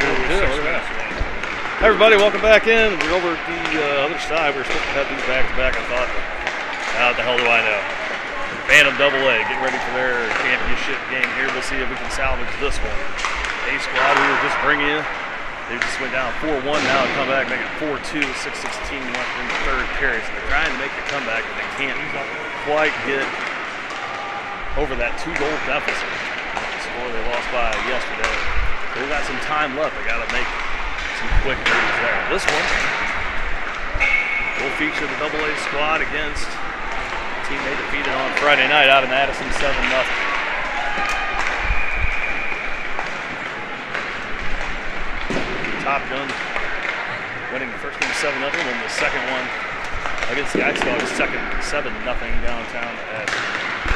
Hey everybody, welcome back in. We're over at the other side. We're supposed to have these back-to-back. I thought, how the hell do I know? Bantam AA, getting ready for their championship game here. We'll see if we can salvage this one. A squad we were just bringing you. They just went down 4-1. Now they come back, make it 4-2 with 6:16 left in the third period. So they're trying to make the comeback, but they can't quite get over that 2-goal deficit. The score they lost by yesterday. They've got some time left. They got to make some quick moves there. This one will feature the AA squad against the team they defeated on Friday night out in Addison 7-0. Top Gun winning the first game 7-0, and the second one against the Ice Dogs, second 7-0 downtown at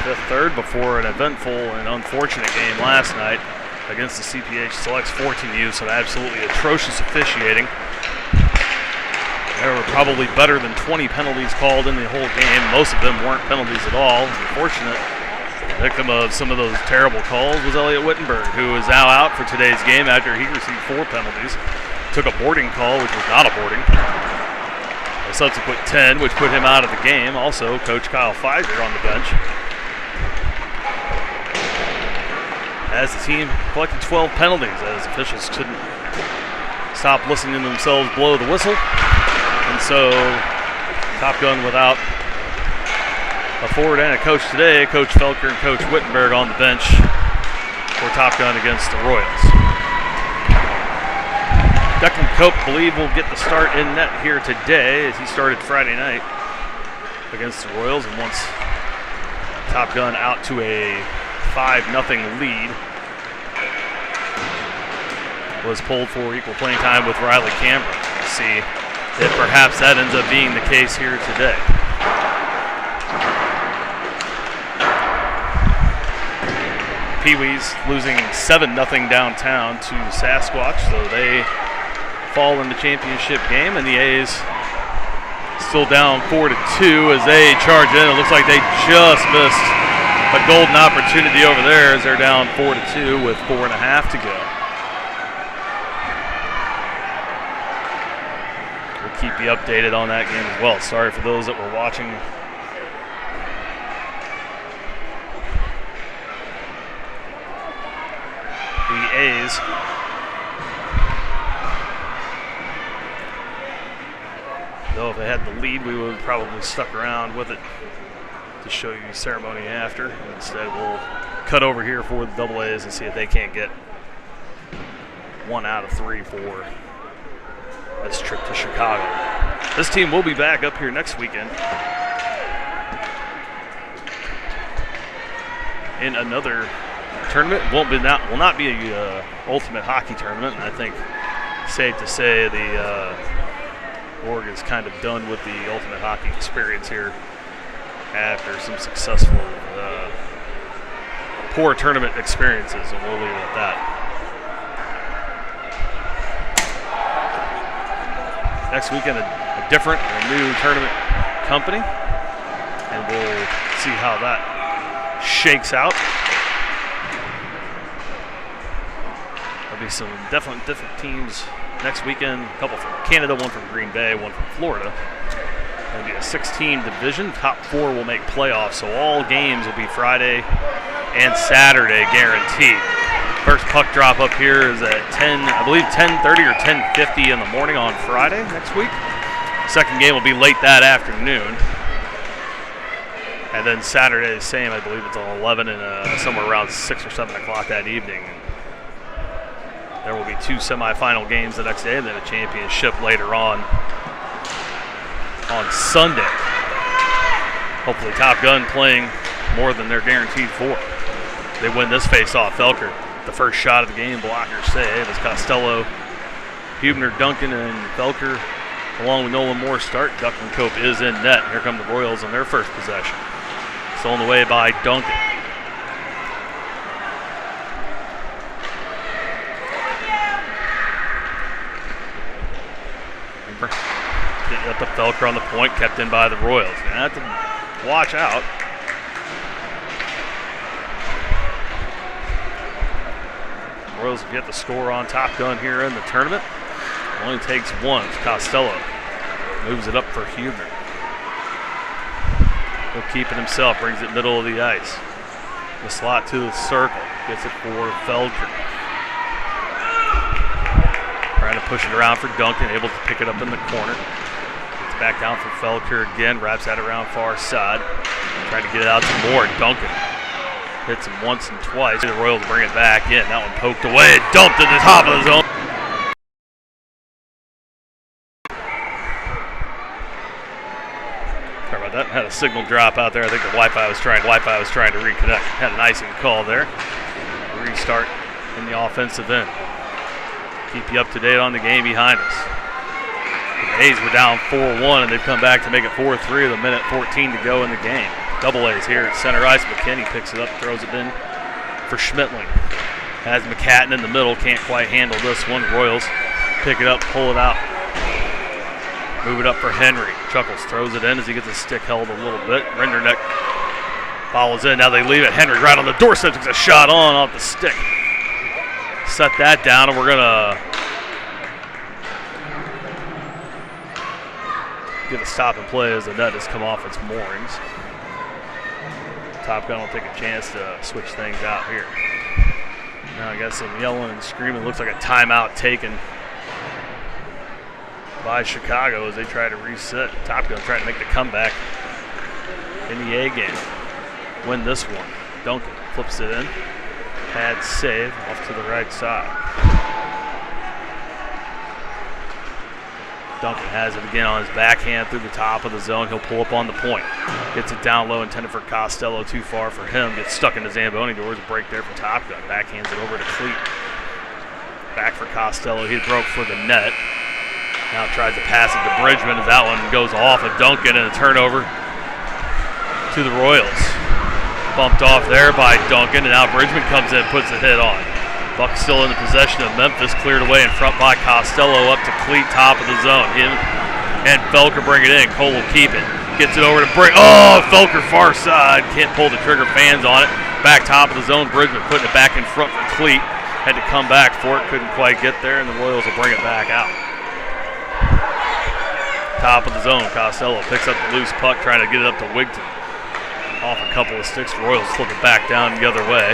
the third before an eventful and unfortunate game last night against the CPH Selects 14U. Some absolutely atrocious officiating. There were probably better than 20 penalties called in the whole game. Most of them weren't penalties at all. Unfortunate victim of some of those terrible calls was Elliot Wittenberg, who is now out for today's game after he received 4 penalties. Took a boarding call, which was not a boarding. A subsequent 10, which put him out of the game. Also, Coach Kyle Pfizer on the bench, as the team collected 12 penalties, as officials couldn't stop listening to themselves blow the whistle. And so, Top Gun without a forward and a coach today. Coach Felker and Coach Wittenberg on the bench for Top Gun against the Royals. Declan Cope, believe, will get the start in net here today, as he started Friday night against the Royals, and once Top Gun out to a 5-0 lead, was pulled for equal playing time with Riley Cameron. We'll see if perhaps that ends up being the case here today. Pee-wees losing 7-0 downtown to Sasquatch, so they fall in the championship game, and the A's still down 4-2 as they charge in. It looks like they just missed a golden opportunity over there as they're down 4-2 with 4.5 to go. We'll keep you updated on that game as well. Sorry for those that were watching the A's. Though if they had the lead, we would have probably stuck around with it to show you the ceremony after. Instead, we'll cut over here for the AA's and see if they can't get 1 out of 3 for this trip to Chicago. This team will be back up here next weekend in another tournament. Will not be a ultimate hockey tournament. I think safe to say the org is kind of done with the ultimate hockey experience here after some successful poor tournament experiences, and we'll leave it at that. Next weekend, a different, new tournament company, and we'll see how that shakes out. There'll be some different teams next weekend, a couple from Canada, one from Green Bay, one from Florida. It'll be a 16 division. Top 4 will make playoffs, so all games will be Friday and Saturday guaranteed. First puck drop up here is at 10:30 or 10:50 in the morning on Friday next week. Second game will be late that afternoon. And then Saturday the same, I believe it's on 11 and somewhere around 6 or 7 o'clock that evening. There will be 2 semifinal games the next day, and then a championship later on Sunday. Hopefully Top Gun playing more than they're guaranteed for. They win this face-off. Felker, the first shot of the game, blocker save as Costello, Hubner, Duncan, and Felker, along with Nolan Moore, start. Declan Cope is in net. Here come the Royals on their first possession. Stolen away by Duncan. Getting up to Felker on the point, kept in by the Royals. Gonna have to watch out. Royals have yet to score on Top Gun here in the tournament. Only takes one. Costello moves it up for Huebner. He'll keep it himself, brings it middle of the ice. The slot to the circle, gets it for Feldker. Trying to push it around for Duncan, able to pick it up in the corner. Gets back down for Feldker again, wraps that around far side. Trying to get it out to Moore. Duncan hits him once and twice. The Royals bring it back in. That one poked away, dumped at the top of the zone. Sorry about that. Had a signal drop out there. I think the Wi-Fi was trying to reconnect. Had an icing call there. Restart in the offensive end. Keep you up to date on the game behind us. The A's were down 4-1, and they've come back to make it 4-3 with a minute 14 to go in the game. Double A's here at center ice. McKinney picks it up, throws it in for Schmittling. Has McCatton in the middle, can't quite handle this one. Royals pick it up, pull it out. Move it up for Henry. Chuckles throws it in as he gets his stick held a little bit. Renderneck follows in. Now they leave it. Henry right on the doorstep, takes a shot on off the stick. Set that down, and we're going to get a stop and play as the net has come off its moorings. Top Gun will take a chance to switch things out here. Now I got some yelling and screaming. Looks like a timeout taken by Chicago as they try to reset. Top Gun trying to make the comeback in the A game. Win this one. Duncan flips it in. Pad save off to the right side. Duncan has it again on his backhand through the top of the zone. He'll pull up on the point. Gets it down low, intended for Costello, too far for him. Gets stuck in the Zamboni doors. A break there for Top Gun. Backhands it over to Cleat. Back for Costello. He broke for the net. Now tries to pass it to Bridgman as that one goes off of Duncan, and a turnover to the Royals. Bumped off there by Duncan, and now Bridgman comes in and puts a hit on. Buck still in the possession of Memphis, cleared away in front by Costello up to Cleat, top of the zone. Him and Felker bring it in. Cole will keep it. Gets it over to Brick. Oh, Felker far side. Can't pull the trigger, fans on it. Back top of the zone. Bridgman putting it back in front for Cleat. Had to come back for it. Couldn't quite get there, and the Royals will bring it back out. Top of the zone. Costello picks up the loose puck, trying to get it up to Wigton. Off a couple of sticks. The Royals flip it back down the other way.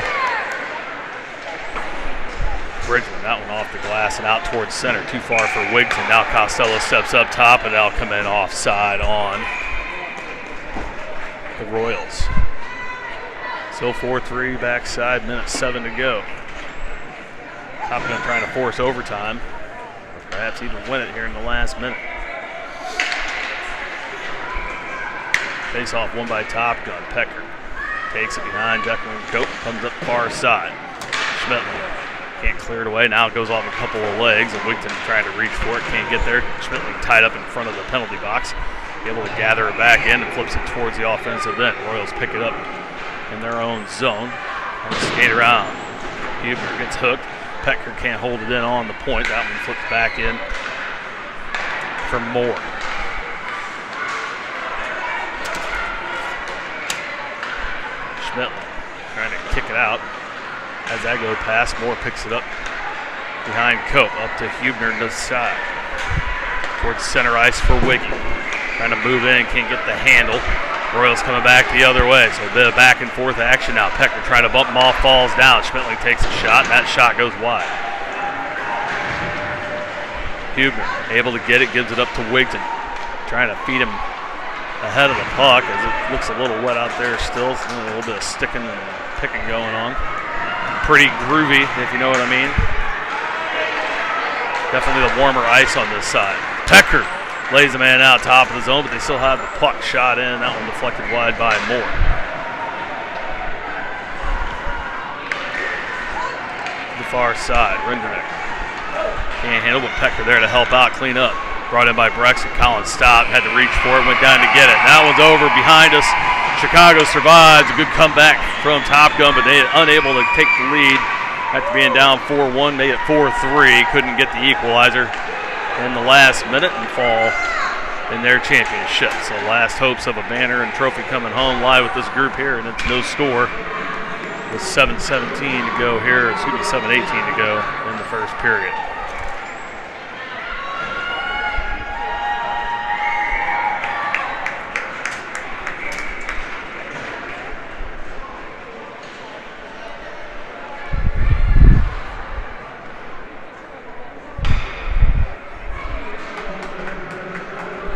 Bridgman, that one off the glass and out towards center. Too far for Wigton. Now Costello steps up top, and that'll come in offside on the Royals. Still 4-3 backside, minute 7 to go. Top Gun trying to force overtime, or perhaps even win it here in the last minute. Face off won by Top Gun. Pecker takes it behind Declan Cope, comes up far side. Schmittling can't clear it away. Now it goes off a couple of legs, and Wigton trying to reach for it, can't get there. Schmittling tied up in front of the penalty box, able to gather it back in and flips it towards the offensive end. Royals pick it up in their own zone and skate around. Huebner gets hooked. Pecker can't hold it in on the point. That one flips back in for Moore. Schmittling trying to kick it out. As that goes past, Moore picks it up behind Cope, up to Huebner to the side. Towards center ice for Wiggy. Trying to move in, can't get the handle. Royals coming back the other way, so a bit of back and forth action now. Pecker trying to bump him off, falls down. Schmittling takes a shot, and that shot goes wide. Huebner able to get it, gives it up to Wigton. Trying to feed him ahead of the puck as it looks a little wet out there still. A little bit of sticking and picking going on. Pretty groovy, if you know what I mean. Definitely the warmer ice on this side. Pecker lays the man out top of the zone, but they still have the puck shot in. That one deflected wide by Moore. The far side, Renderneck can't handle, but Pecker there to help out, clean up. Brought in by Brexton. Collins stopped, had to reach for it, went down to get it. That one's over behind us. Chicago survives. A good comeback from Top Gun, but they unable to take the lead after being down 4-1. Made it 4-3. Couldn't get the equalizer in the last minute and fall in their championship. So last hopes of a banner and trophy coming home live with this group here, and it's no score with 7:17 to go here, 7:18 to go in the first period.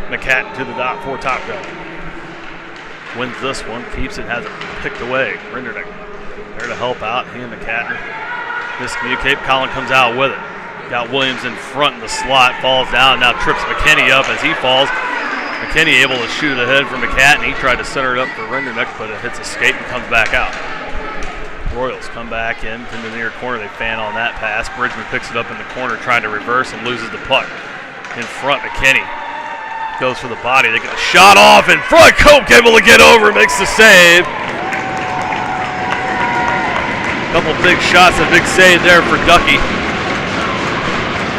McCatton to the dot for Top Gun. Wins this one, keeps it, has it picked away. Renderdick there to help out. He and McCatton miscommunicate. Canlan comes out with it. Got Williams in front in the slot, falls down, now trips McKinney up as he falls. McKinney able to shoot ahead for McCatton. He tried to center it up for Renderdick, but it hits a skate and comes back out. Royals come back in the near corner. They fan on that pass. Bridgman picks it up in the corner, trying to reverse and loses the puck. In front, McKinney goes for the body. They get the shot off in front. Cope able to get over, makes the save. Couple big shots, a big save there for Ducky.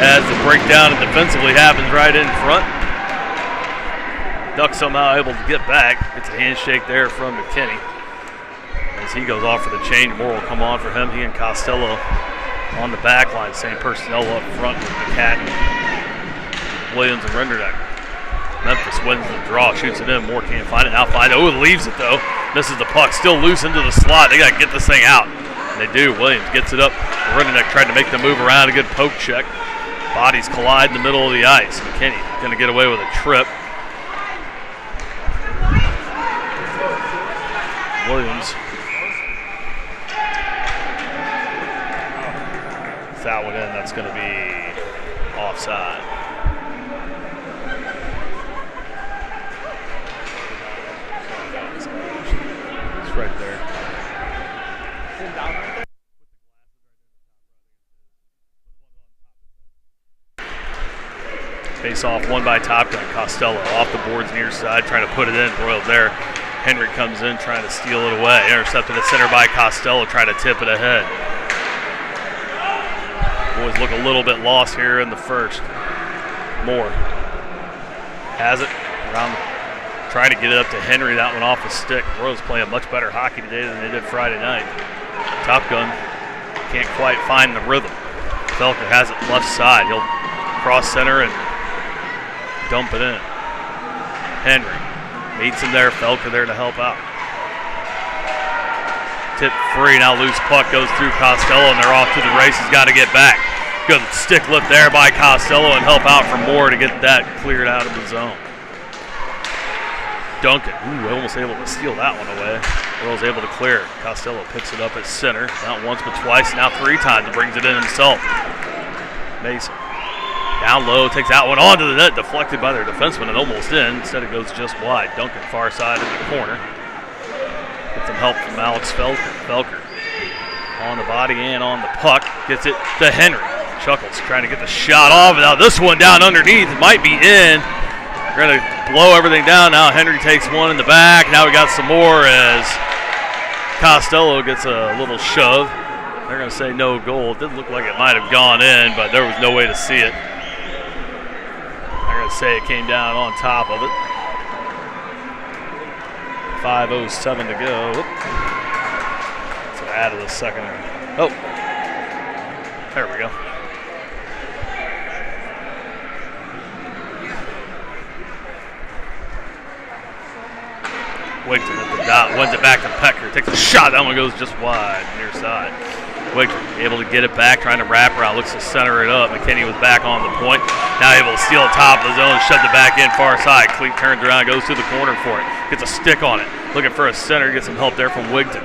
As the breakdown and defensively happens right in front. Duck somehow able to get back. Gets a handshake there from McKinney. As he goes off for the change, more will come on for him. He and Costello on the back line. Same personnel up front with McCatton, Williams, and Renderdick. Memphis wins the draw, shoots it in. Moore can't find it. Now find it. Oh, leaves it though. Misses the puck. Still loose into the slot. They got to get this thing out. And they do. Williams gets it up. Renderdick tried to make the move around. A good poke check. Bodies collide in the middle of the ice. McKinney going to get away with a trip. Williams. If that one in, that's going to be offside. Right there. Face off, won by Top Gun. Costello off the boards near side, trying to put it in. Royals there. Henry comes in, trying to steal it away. Intercepted at center by Costello, trying to tip it ahead. Boys look a little bit lost here in the first. Moore has it around the trying to get it up to Henry, that one off the stick. Royals playing much better hockey today than they did Friday night. Top Gun can't quite find the rhythm. Felker has it left side. He'll cross center and dump it in. Henry meets him there. Felker there to help out. Tip free, now loose puck goes through Costello and they're off to the races. Got to get back. Good stick lift there by Costello and help out for Moore to get that cleared out of the zone. Duncan, almost able to steal that one away. Royals able to clear. Costello picks it up at center. Not once but twice, now 3 times. And brings it in himself. Mason down low, takes that one onto the net, deflected by their defenseman and almost in. Instead it goes just wide. Duncan far side in the corner. Get some help from Alex Felker. Felker on the body and on the puck. Gets it to Henry. Chuckles trying to get the shot off. Now this one down underneath might be in. They're going to blow everything down. Now Henry takes one in the back. Now we got some more as Costello gets a little shove. They're going to say no goal. It didn't look like it might have gone in, but there was no way to see it. They're going to say it came down on top of it. 5:07 to go. So out of the second. Oh, there we go. Wigton at the dot, wins it back to Pecker, takes a shot, that one goes just wide, near side. Wigton able to get it back, trying to wrap around, looks to center it up. McKinney was back on the point, now able to steal the top of the zone, shove it back in far side. Cleat turns around, goes to the corner for it, gets a stick on it, looking for a center, gets some help there from Wigton.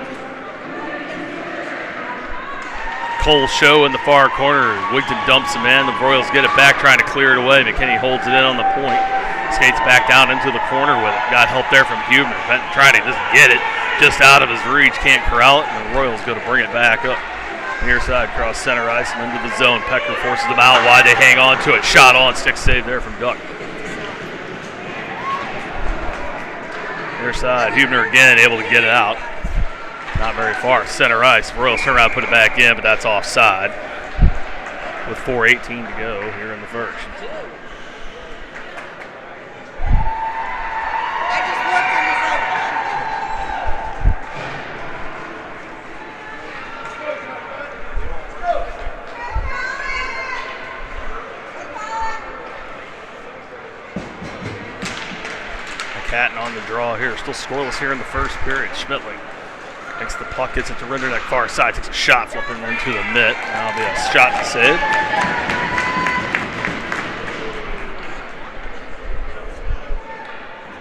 Cole show in the far corner, Wigton dumps him in, the Royals get it back, trying to clear it away. McKinney holds it in on the point. Skates back down into the corner with it. Got help there from Huebner. Benton trying to just get it just out of his reach. Can't corral it, and the Royals go to bring it back up. Near side, cross center ice and into the zone. Pecker forces them out wide. They hang on to it. Shot on, stick save there from Duck. Near side, Huebner again able to get it out. Not very far. Center ice. Royals turn around and put it back in, but that's offside. With 4:18 to go here in the first. McCatton on the draw here. Still scoreless here in the first period. Schmittling takes the puck, gets it to Rinderneck far side, takes a shot, flipping into the net. That'll be a shot to save.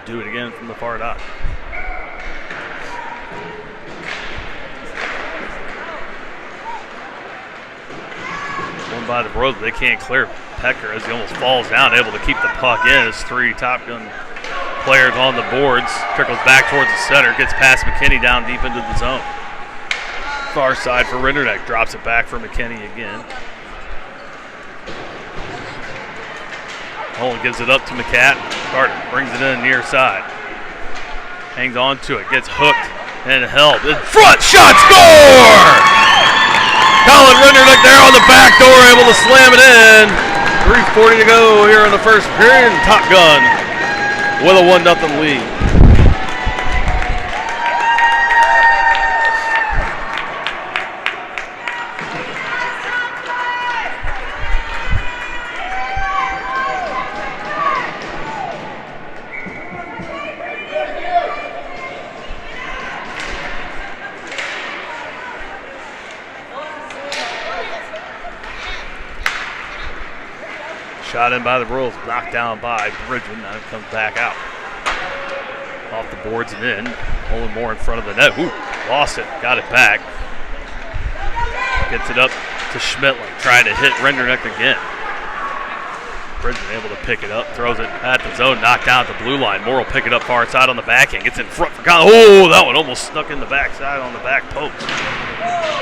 Do it again from the far dot. One by the road, they can't clear Pecker as he almost falls down, able to keep the puck in. His 3 Top Gun players on the boards. Trickles back towards the center, gets past McKinney down deep into the zone. Far side for Rinderneck, drops it back for McKinney again. Holland gives it up to McCatton. Carter brings it in near side. Hangs on to it, gets hooked and held. In front, shot, score! Colin Rinderneck there on the back door, able to slam it in. 3:40 to go here in the first period. Top Gun with a 1-0 lead. Shot in by the Royals, knocked down by Bridgman. Now it comes back out. Off the boards and in. Holding more in front of the net. Ooh, lost it, got it back. Gets it up to Schmittling, trying to hit Rinderneck again. Bridgman able to pick it up, throws it at the zone, knocked down at the blue line. Moore will pick it up far side on the backhand, gets in front for Conlon. Oh, that one almost snuck in the backside on the back post.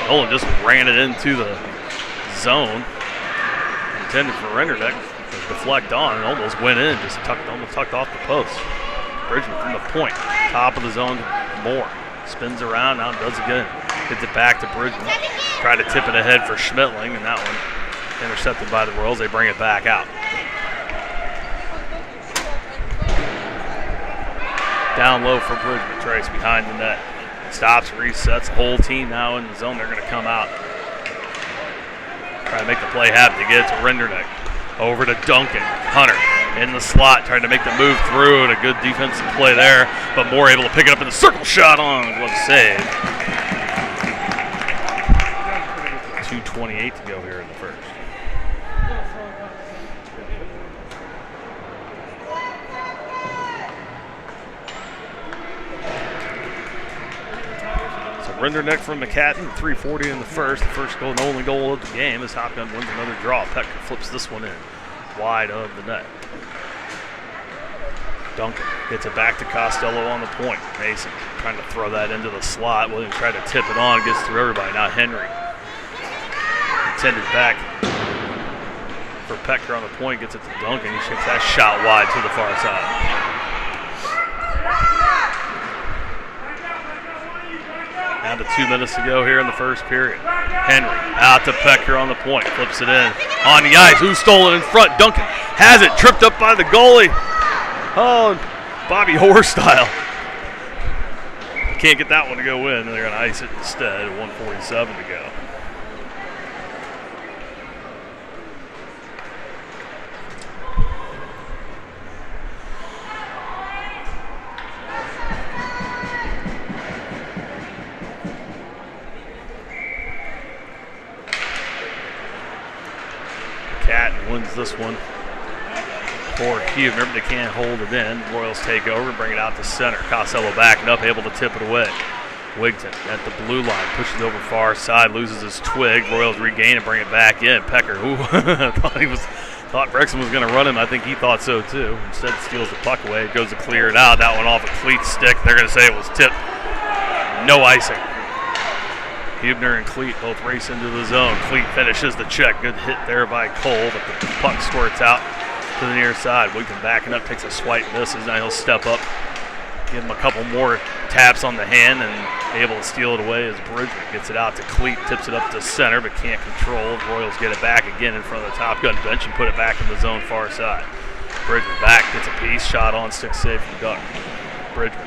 Nolan just ran it into the zone. Intended for Rinderneck. Deflect on and almost went in, just almost tucked off the post. Bridgman from the point, top of the zone, Moore. Spins around, now does again. Gets it back to Bridgman. Try to tip it ahead for Schmittling, and that one intercepted by the Royals. They bring it back out. Down low for Bridgman, Trace behind the net. Stops, resets, the whole team now in the zone. They're going to come out. Try to make the play happen to get it to Rinderneck. Over to Duncan. Hunter in the slot, trying to make the move through, and a good defensive play there, but Moore able to pick it up in the circle shot on. Glove save. 2:28 to go here in the first. So Rinderneck from McCatton, 3:40 in the first. The first goal and only goal of the game as Top Gun wins another draw. Pecker flips this one in, wide of the net. Duncan gets it back to Costello on the point. Mason trying to throw that into the slot. Williams tried to tip it on, gets through everybody. Now Henry intended back for Pecker on the point, gets it to Duncan. He shakes that shot wide to the far side. Down to 2 minutes to go here in the first period. Henry out to Pecker on the point, flips it in on the ice. Who stole it in front? Duncan has it, tripped up by the goalie. Oh, Bobby Hoare style. Can't get that one to go in. They're going to ice it instead at 1:47 to go. Catton wins this one for Hugh. Remember, they can't hold it in. Royals take over, bring it out to center. Costello backing up, able to tip it away. Wigton at the blue line, pushes over far side, loses his twig. Royals regain and bring it back in. Pecker, who thought Brexham was going to run him. I think he thought so too. Instead, steals the puck away. It goes to clear it out. That one off a Cleat stick. They're going to say it was tipped. No icing. Hubner and Cleat both race into the zone. Cleat finishes the check. Good hit there by Cole, but the puck squirts out to the near side. Wigton backing up, takes a swipe, misses. Now he'll step up, give him a couple more taps on the hand, and able to steal it away as Bridgman gets it out to Cleat, tips it up to center, but can't control. Royals get it back again in front of the Top Gun bench and put it back in the zone far side. Bridgman back, gets a piece, shot on, stick save from Duck. Bridgman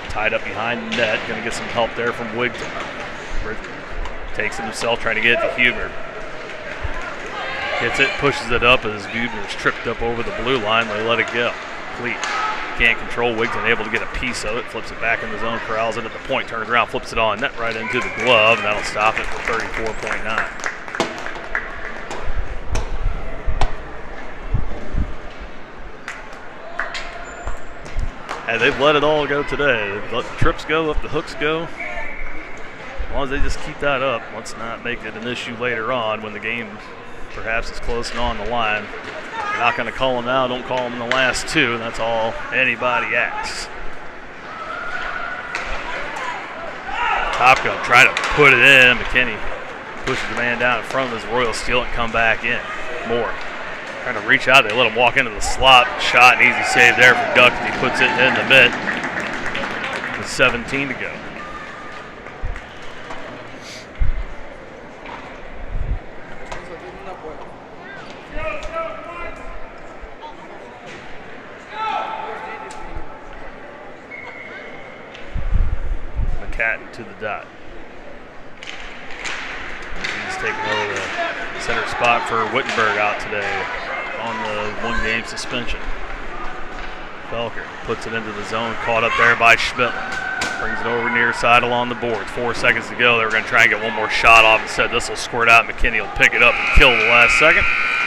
tied up behind the net, going to get some help there from Wigton. Bridgman takes it himself, trying to get it to Hubner. Gets it, pushes it up as Hubner's tripped up over the blue line. They let it go. Cleat can't control. Wigton able to get a piece of it, flips it back in the zone, corrals it at the point, turns around, flips it on net right into the glove, and that'll stop it for 34.9. And they've let it all go today. They've let the trips go, let the hooks go. As long as they just keep that up, let's not make it an issue later on when the game perhaps is close and on the line. You're not going to call them now, don't call them in the last two. That's all anybody asks. Top Gun trying to put it in. McKinney pushes the man down in front of his Royals, steal it and come back in. Moore trying to reach out. They let him walk into the slot. Shot, an easy save there for Duck as he puts it in the mid. With 17 to go. McCatton to the dot. He's taking over the center spot for Wittenberg out today on the one-game suspension. Felker puts it into the zone, caught up there by Schmidt. Brings it over near side along the boards. 4 seconds to go. They were going to try and get one more shot off. Instead, this will squirt out. McKinney will pick it up and kill the last second.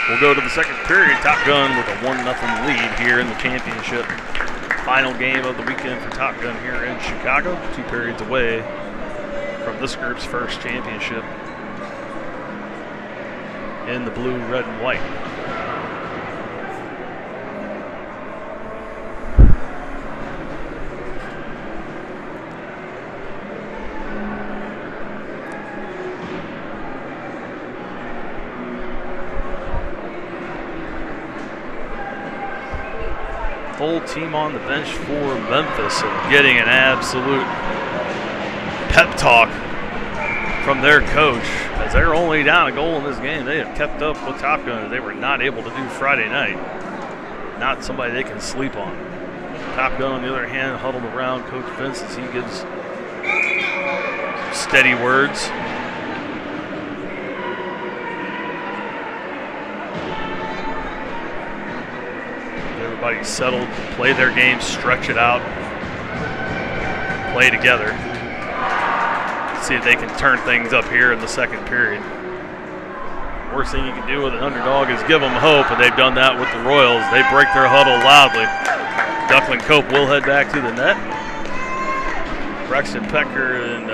We'll go to the second period. Top Gun with a 1-0 lead here in the championship. Final game of the weekend for Top Gun here in Chicago. 2 periods away from this group's first championship in the blue, red, and white. Full team on the bench for Memphis and getting an absolute pep talk from their coach as they're only down a goal in this game. They have kept up with Top Gun as they were not able to do Friday night. Not somebody they can sleep on. Top Gun, on the other hand, huddled around Coach Vince as he gives steady words. Everybody's settled, play their game, stretch it out, play together. See if they can turn things up here in the second period. Worst thing you can do with an underdog is give them hope, and they've done that with the Royals. They break their huddle loudly. Duckland Cope will head back to the net. Braxton Pecker and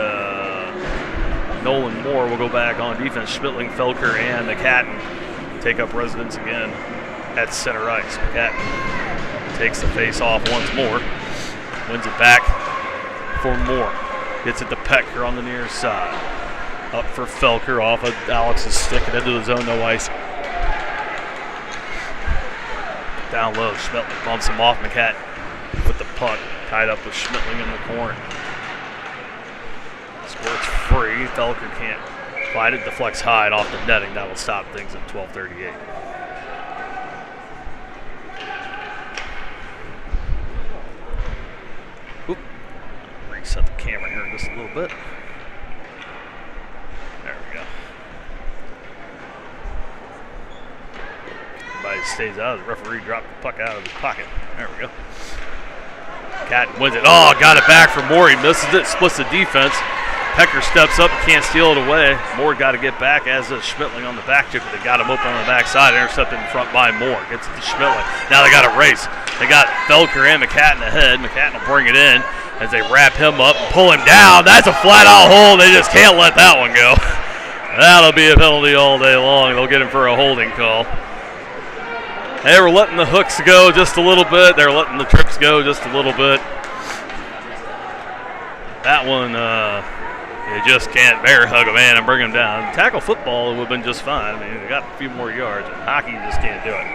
Nolan Moore will go back on defense. Schmittling, Felker, and McCatton take up residence again at center ice. McCatton takes the face off once more. Wins it back for Moore. Gets it to Pecker on the near side. Up for Felker off of Alex's stick and into the zone, no ice. Down low, Schmittling bumps him off. McCatton with the puck, tied up with Schmittling in the corner. Squirts free. Felker can't fight it. Deflects high and off the netting. That will stop things at 12:38. Reset the camera here in just a little bit. There we go. Everybody stays out. The referee dropped the puck out of his pocket. There we go. Catton wins it. Oh, got it back from Moore. He misses it, splits the defense. Pecker steps up, can't steal it away. Moore got to get back, as does Schmittling on the back chip, but they got him open on the backside. Intercepted in front by Moore. Gets it to Schmittling. Now they got a race. They got Felker and McCatton ahead. McCatton will bring it in as they wrap him up, pull him down. That's a flat-out hold. They just can't let that one go. That'll be a penalty all day long. They'll get him for a holding call. They were letting the hooks go just a little bit. They're letting the trips go just a little bit. That one, you just can't bear hug a man and bring him down. Tackle football would have been just fine. I mean, they got a few more yards. Hockey, you just can't do it.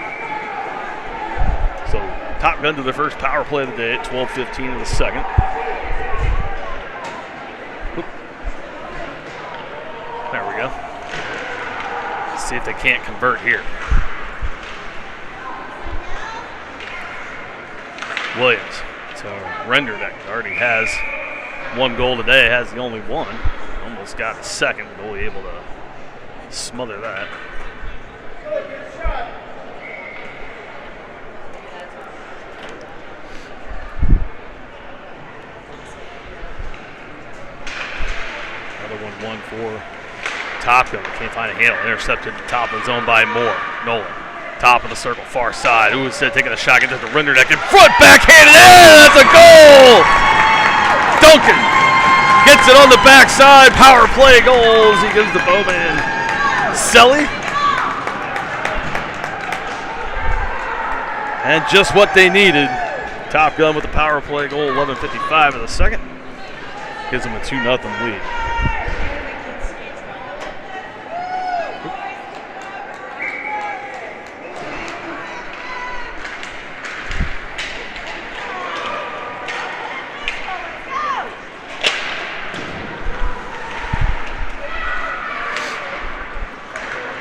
So, Top Gun to the first power play of the day at 12:15 in the second. Oop. There we go. Let's see if they can't convert here. Williams. So, Renderneck already has one goal today, has the only one. Almost got a second, but only able to smother that. for Top Gun. Can't find a handle. Intercepted at the top of the zone by Moore. Nolan. Top of the circle, far side. Who instead taking a shot, gets the Renderneck in front, backhanded. That's a goal! Duncan gets it on the backside. Power play goals. He gives the Bowman Selly. And just what they needed. Top Gun with the power play goal, 11:55 in the second. Gives them a 2-0 lead.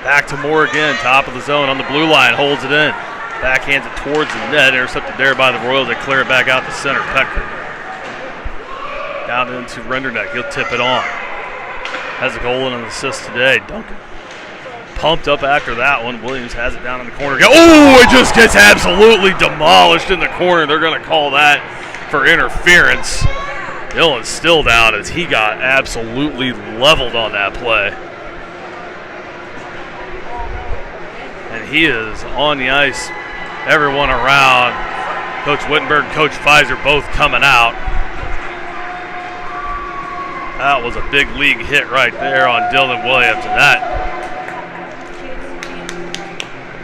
Back to Moore again, top of the zone on the blue line, holds it in. Backhands it towards the net, intercepted there by the Royals. They clear it back out to center. Pecker down into Renderneck. He'll tip it on. Has a goal and an assist today. Duncan pumped up after that one. Williams has it down in the corner. Oh, it just gets absolutely demolished in the corner. They're going to call that for interference. Dylan's still down as he got absolutely leveled on that play. And he is on the ice. Everyone around. Coach Wittenberg, Coach Pfizer both coming out. That was a big league hit right there on Dylan Williams. And that,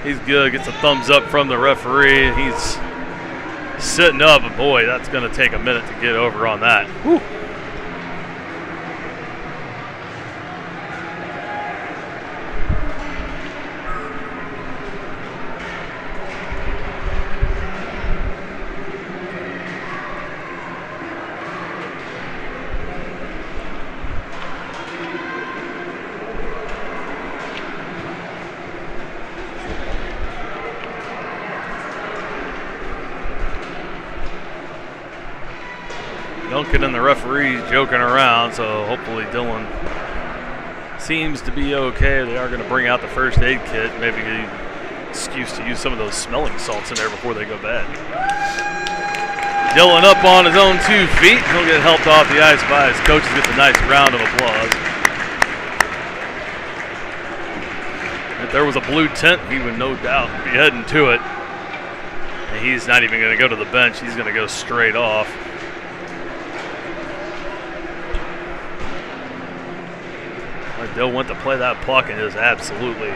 he's good. Gets a thumbs up from the referee. He's sitting up, but boy, that's going to take a minute to get over on that. Whew. Duncan and the referees joking around, so hopefully Dylan seems to be okay. They are going to bring out the first aid kit, maybe an excuse to use some of those smelling salts in there before they go bad. Dylan up on his own 2 feet. He'll get helped off the ice by his coaches. Gets a nice round of applause. If there was a blue tent, he would no doubt be heading to it. And he's not even going to go to the bench. He's going to go straight off. Dill went to play that puck and is absolutely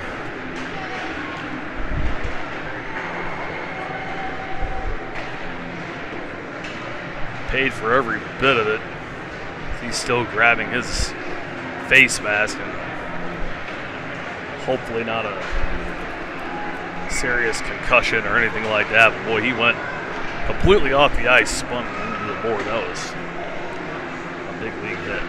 paid for every bit of it. He's still grabbing his face mask and hopefully not a serious concussion or anything like that. But boy, he went completely off the ice, spun into the board. That was a big league hit.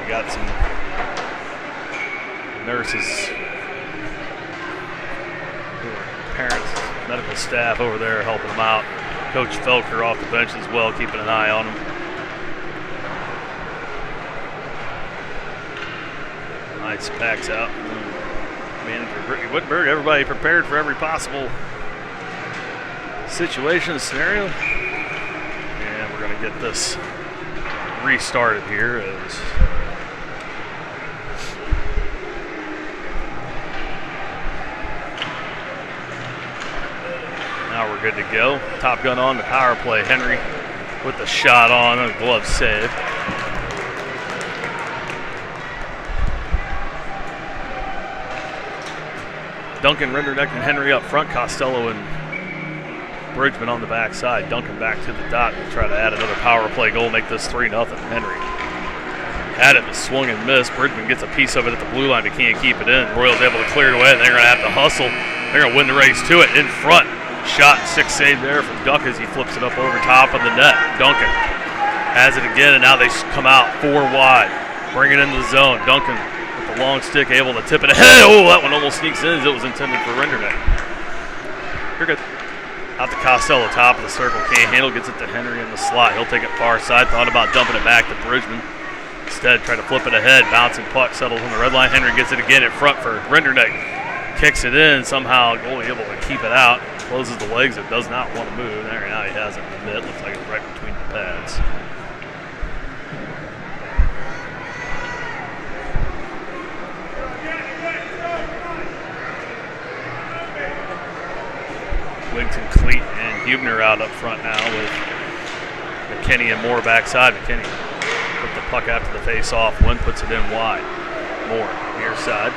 Got some nurses, parents, medical staff over there helping them out. Coach Felker off the bench as well, keeping an eye on them. Nice packs out. Manager Brittany Whitberg, everybody prepared for every possible situation, scenario. And we're going to get this restarted here as now we're good to go. Top Gun on the power play. Henry with the shot on, a glove save. Duncan, Renderneck, and Henry up front. Costello and Bridgman on the backside. Duncan back to the dot to try to add another power play goal, make this 3-0. Henry had it, but swung and missed. Bridgman gets a piece of it at the blue line, but can't keep it in. Royals able to clear it away, and they're going to have to hustle. They're going to win the race to it in front. Shot 6 save there from Duck as he flips it up over top of the net. Duncan has it again, and now they come out 4 wide. Bring it into the zone. Duncan with the long stick able to tip it ahead. Oh, that one almost sneaks in as it was intended for Renderneck. You're good. Out to Costello, top of the circle. Can't handle, gets it to Henry in the slot. He'll take it far side. Thought about dumping it back to Bridgman. Instead, try to flip it ahead. Bouncing puck settles on the red line. Henry gets it again in front for Renderneck. Kicks it in. Somehow goalie able to keep it out. Closes the legs. It does not want to move. There now he has it in the mid. Looks like it's right between the pads. Wigton, Cleat, and Huebner out up front now with McKinney and Moore backside. McKinney put the puck after the face-off. One puts it in wide. Moore, near side,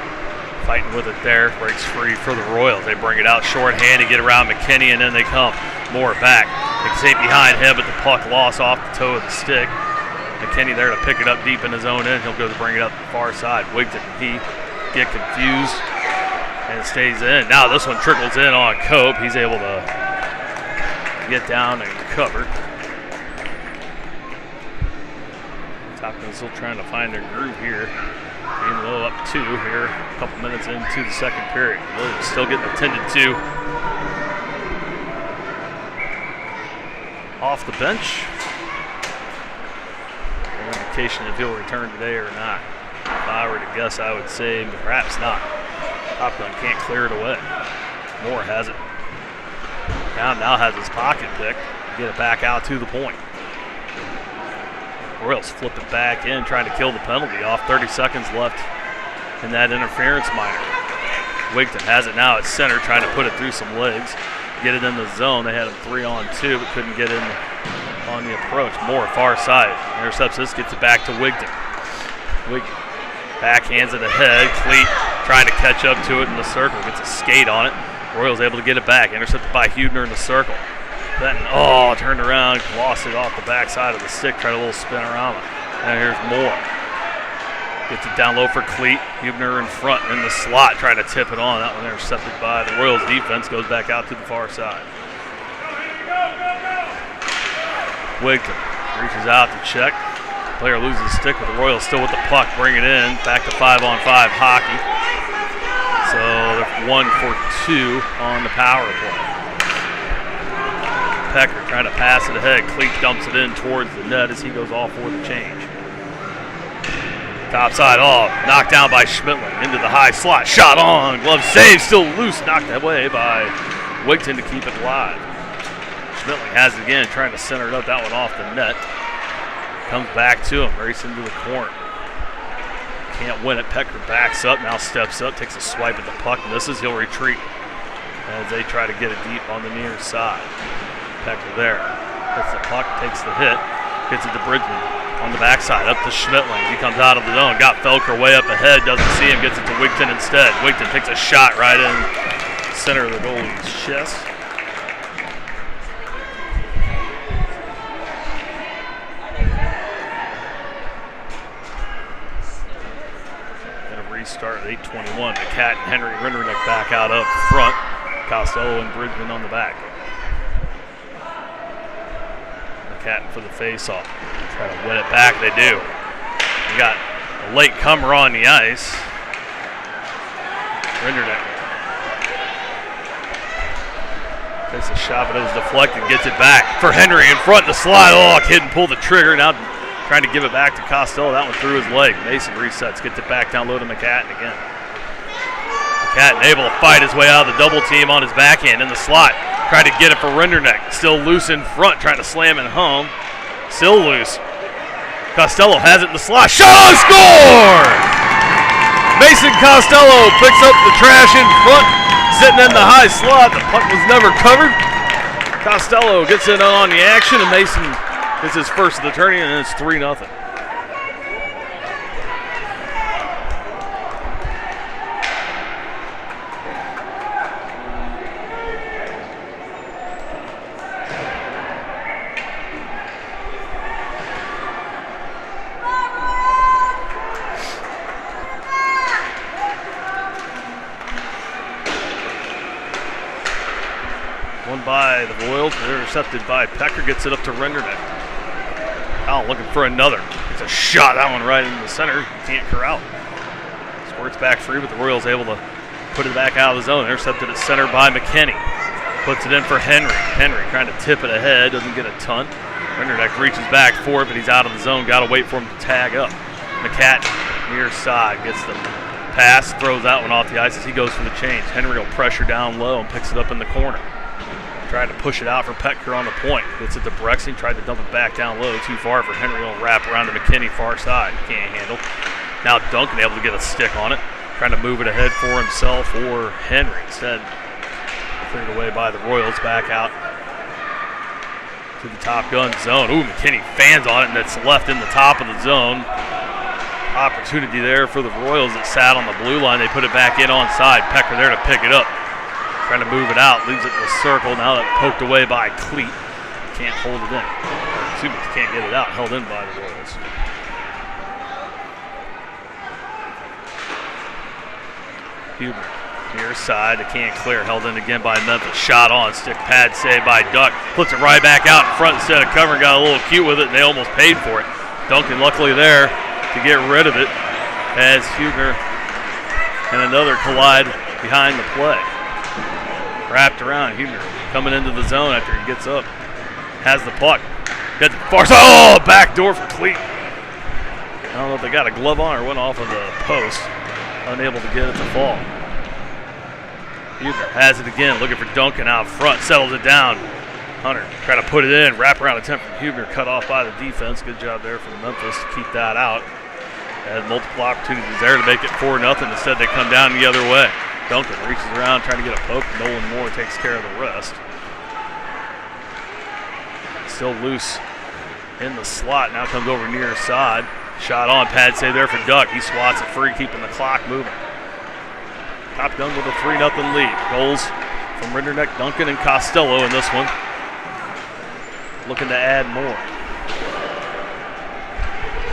fighting with it there. Breaks free for the Royals. They bring it out shorthanded, get around McKinney, and then they come. Moore back. They stay behind him, but the puck lost off the toe of the stick. McKinney there to pick it up deep in his own end. He'll go to bring it up the far side. Wigton, he get confused and it stays in. Now this one trickles in on Cope. He's able to get down and cover. Topkins still trying to find their groove here. Being a little up 2 here, a couple minutes into the second period. Williams still getting attended to. Off the bench. No indication if he'll return today or not. If I were to guess, I would say perhaps not. Topkins can't clear it away. Moore has it. Now has his pocket pick. Get it back out to the point. Royals flip it back in, trying to kill the penalty off. 30 seconds left in that interference minor. Wigton has it now at center, trying to put it through some legs. Get it in the zone. They had him 3-on-2, but couldn't get in on the approach. Moore, far side. Intercepts this, gets it back to Wigton. Wigton backhands it ahead. Cleat trying to catch up to it in the circle. Gets a skate on it. Royals able to get it back. Intercepted by Huebner in the circle. Benton, turned around, lost it off the backside of the stick, tried a little spinorama. And here's Moore. Gets it down low for Cleat. Huebner in front in the slot, trying to tip it on. That one intercepted by the Royals defense, goes back out to the far side. Wigton reaches out to check. Player loses the stick, but the Royals still with the puck. Bring it in, back to 5-on-5 hockey. So they're 1 for 2 on the power play. Pecker trying to pass it ahead. Cleat dumps it in towards the net as he goes off for the change. Top side off. Knocked down by Schmittling into the high slot. Shot on. Glove save. Still loose. Knocked away by Wigton to keep it live. Schmittling has it again. Trying to center it up. That one off the net. Comes back to him. Racing to the corner. Can't win it. Pecker backs up. Now steps up. Takes a swipe at the puck. Misses. He'll retreat as they try to get it deep on the near side. Pecker there. Hits the puck, takes the hit, gets it to Bridgman on the backside, up to Schmittling. He comes out of the zone, got Felker way up ahead, doesn't see him, gets it to Wigton instead. Wigton takes a shot right in center of the goalie's chest. Gonna restart at 8:21. The Cat and Henry Rendernick back out up front. Costello and Bridgman on the back. Catton for the face-off. Try to win it back. They do. You got a late comer on the ice. Renderneck takes a shot, but it was deflected. Gets it back for Henry in front. The slide. Kid pulled the trigger. Now trying to give it back to Costello. That one through his leg. Mason resets. Gets it back down low to McCatton again. McCatton able to fight his way out of the double team on his backhand in the slot. Tried to get it for Renderneck. Still loose in front. Trying to slam it home. Still loose. Costello has it in the slot. Shot on, score! Mason Costello picks up the trash in front. Sitting in the high slot. The puck was never covered. Costello gets in on the action, and Mason gets his first of the tourney, and it's 3-0. By the Royals, intercepted by Pecker, gets it up to Renderneck. Allen looking for another. It's a shot, that one right in the center. Can't corral. Squirts back free, but the Royals able to put it back out of the zone. Intercepted at center by McKinney. Puts it in for Henry. Henry trying to tip it ahead, doesn't get a ton. Renderneck reaches back for it, but he's out of the zone. Got to wait for him to tag up. McCatton, near side, gets the pass, throws that one off the ice as he goes for the change. Henry will pressure down low and picks it up in the corner. Tried to push it out for Petker on the point. Gets it to Brexing, tried to dump it back down low. Too far for Henry. Will wrap around to McKinney, far side. Can't handle. Now Duncan able to get a stick on it. Trying to move it ahead for himself or Henry. Instead, cleared away by the Royals. Back out to the top gun zone. Ooh, McKinney fans on it, and it's left in the top of the zone. Opportunity there for the Royals that sat on the blue line. They put it back in onside. Petker there to pick it up. Trying to move it out, leaves it in the circle. Now that poked away by Cleat. Can't hold it in. Excuse me, can't get it out. Held in by the Royals. Huber, near side, they can't clear. Held in again by Memphis. Shot on, stick pad save by Duck. Puts it right back out in front instead of covering. Got a little cute with it, and they almost paid for it. Duncan luckily there to get rid of it as Huber and another collide behind the play. Wrapped around, Huber coming into the zone after he gets up. Has the puck. Gets the far side. Oh, back door for Cleat. I don't know if they got a glove on or went off of the post. Unable to get it to fall. Huber has it again, looking for Duncan out front. Settles it down. Hunter trying to put it in. Wrap around attempt from Huber. Cut off by the defense. Good job there from Memphis to keep that out. Had multiple opportunities there to make it 4-0. Instead, they come down the other way. Duncan reaches around trying to get a poke. Nolan Moore takes care of the rest. Still loose in the slot. Now comes over near side. Shot on. Pad save there for Duck. He swats it free, keeping the clock moving. Top Gun with a 3-0 lead. Goals from Rinderneck, Duncan, and Costello in this one. Looking to add more.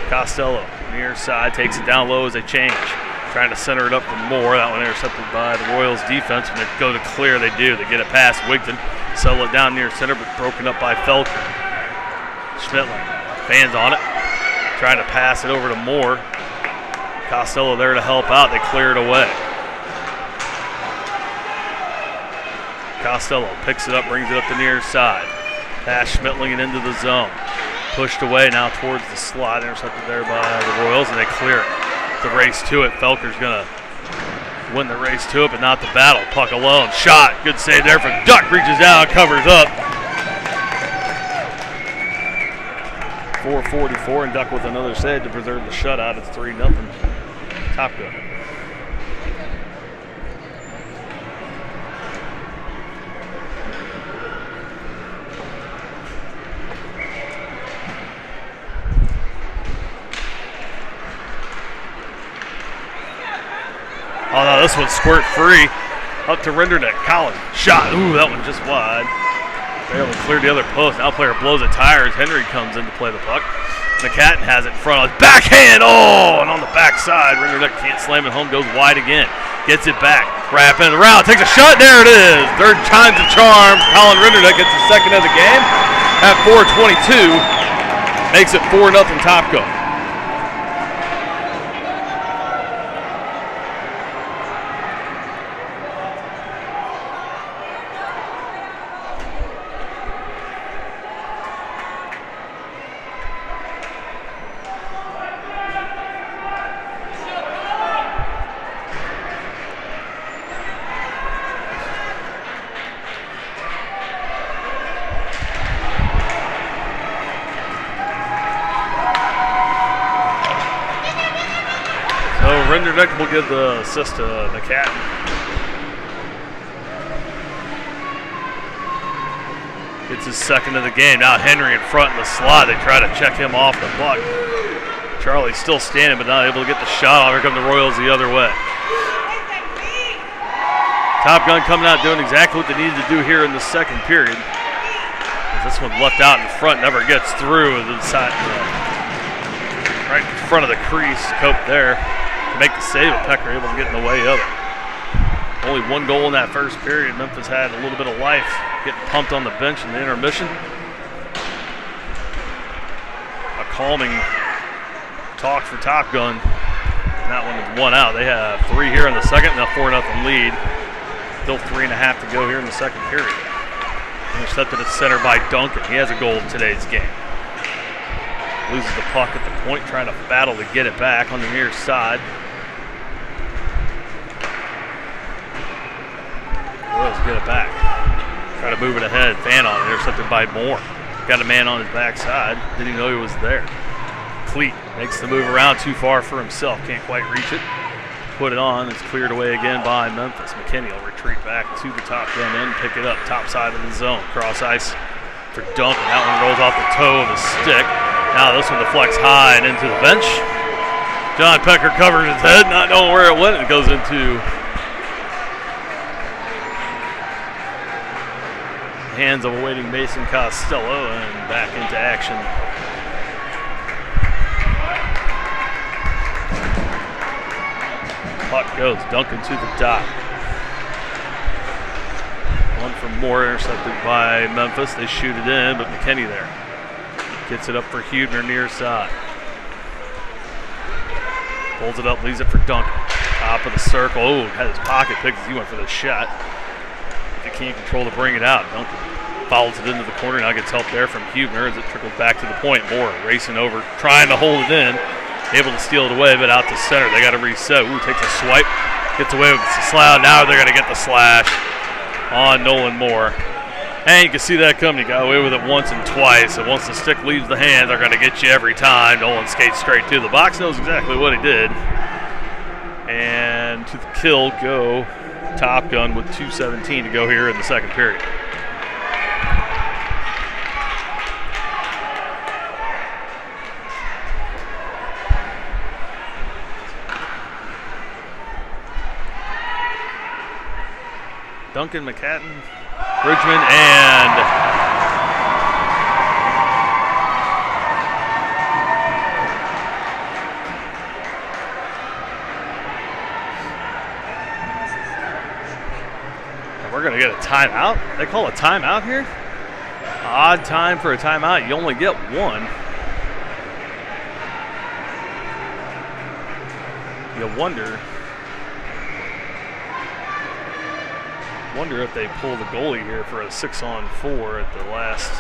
Costello near side takes it down low as they change. Trying to center it up for Moore. That one intercepted by the Royals defense. When they go to clear, they do. They get it past Wigton. Settle it down near center, but broken up by Felker. Schmittling fans on it. Trying to pass it over to Moore. Costello there to help out. They clear it away. Costello picks it up, brings it up the near side. Pass Schmittling and into the zone. Pushed away now towards the slot. Intercepted there by the Royals, and they clear it. The race to it. Felker's going to win the race to it, but not the battle. Puck alone. Shot. Good save there from Duck. Reaches down, covers up. 4:44, and Duck with another save to preserve the shutout. It's 3-0. Top Gun. Oh no, this one's squirt free. Up to Rinderneck. Collins. Shot. Ooh, that one just wide. Barely cleared the other post. Now player blows a tire as Henry comes in to play the puck. McCatton has it in front of his backhand. Oh, and on the backside, Rinderneck can't slam it home. Goes wide again. Gets it back. Wrapping it around. Takes a shot. There it is. Third time's a charm. Colin Rinderneck gets the second of the game at 4:22. Makes it 4-0 Top Gun. Rinderneck will give the assist to McCatton. It's his second of the game. Now Henry in front in the slot. They try to check him off the puck. Charlie's still standing, but not able to get the shot off. Here come the Royals the other way. Top Gun coming out doing exactly what they needed to do here in the second period. This one left out in front, never gets through the side, right in front of the crease. Cope there. Make the save, but Petker able to get in the way of it. Only one goal in that first period. Memphis had a little bit of life, getting pumped on the bench in the intermission. A calming talk for Top Gun. And that one is one out. They have 3 here in the second, and a 4-0 lead. Still 3.5 to go here in the second period. Intercepted at center by Duncan. He has a goal in today's game. loses the puck at the point, trying to battle to get it back on the near side. Royals get it back. Try to move it ahead. Fan on it. Intercepted by Moore. Got a man on his backside. Didn't even know he was there. Cleat makes the move around too far for himself. Can't quite reach it. Put it on. It's cleared away again by Memphis. McKinney will retreat back to the top gun end. Pick it up. Top side of the zone. Cross ice for Duncan. That one rolls off the toe of the stick. Now this one deflects high and into the bench. John Pecker covers his head, not knowing where it went. It goes into hands of awaiting Mason Costello and back into action. Puck goes, Duncan to the dot. One from Moore, intercepted by Memphis. They shoot it in, but McKinney there. Gets it up for Huebner near side. Pulls it up, leaves it for Duncan. Top of the circle. Oh, had his pocket picked as he went for the shot. They can't control to bring it out. Duncan fouls it into the corner. Now gets help there from Huebner as it trickles back to the point. Moore racing over, trying to hold it in. Able to steal it away, but out to center. They got to reset. Ooh, takes a swipe. Gets away with the slide. Now they're going to get the slash on Nolan Moore. And you can see that coming. He got away with it once and twice. And once the stick leaves the hand, they're going to get you every time. Nolan skates straight to the box. Knows exactly what he did. And to the kill go Top Gun with 2:17 to go here in the second period. Duncan, McCatton, Bridgman, and we're going to get a timeout. They call a timeout here? Odd time for a timeout. You only get one. You wonder if they pull the goalie here for a 6-on-4 at the last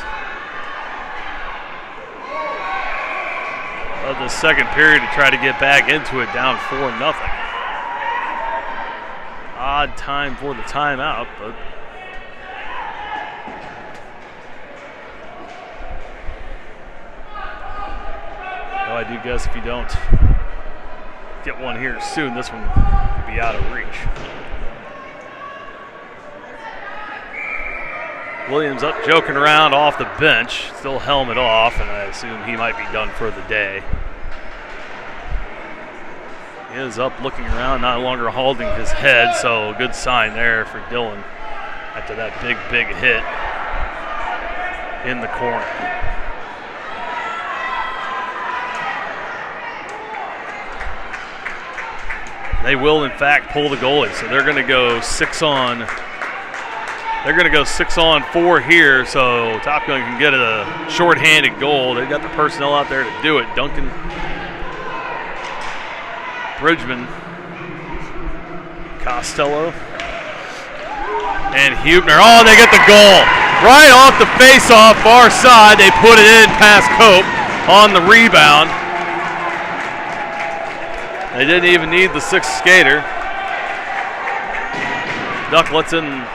of the second period to try to get back into it, down 4-0. Odd time for the timeout, but no, I do guess if you don't get one here soon, this one could be out of reach. Williams up joking around off the bench, still helmet off, and I assume he might be done for the day. He is up looking around, not longer holding his head, so good sign there for Dylan after that big hit in the corner. They will, in fact, pull the goalie, so they're going to go 6-on-4 here, so Top Gun can get a shorthanded goal. They've got the personnel out there to do it. Duncan, Bridgman, Costello, and Huebner. Oh, they get the goal. Right off the face-off, far side. They put it in past Cope on the rebound. They didn't even need the sixth skater. Duck lets in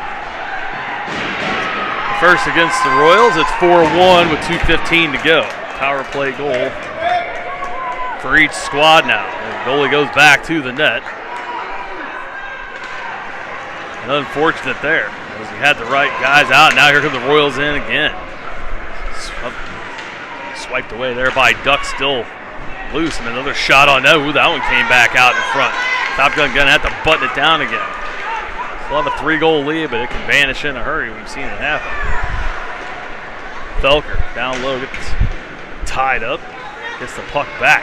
first against the Royals. It's 4-1 with 2:15 to go. Power play goal for each squad now. The goalie goes back to the net. And unfortunate there, as he had the right guys out. Now here come the Royals in again. Swiped away there by Duck, still loose, and another shot on that. Ooh, that one came back out in front. Top Gun gonna have to button it down again. Still have a 3-goal lead, but it can vanish in a hurry. We've seen it happen. Felker down low, gets tied up, gets the puck back.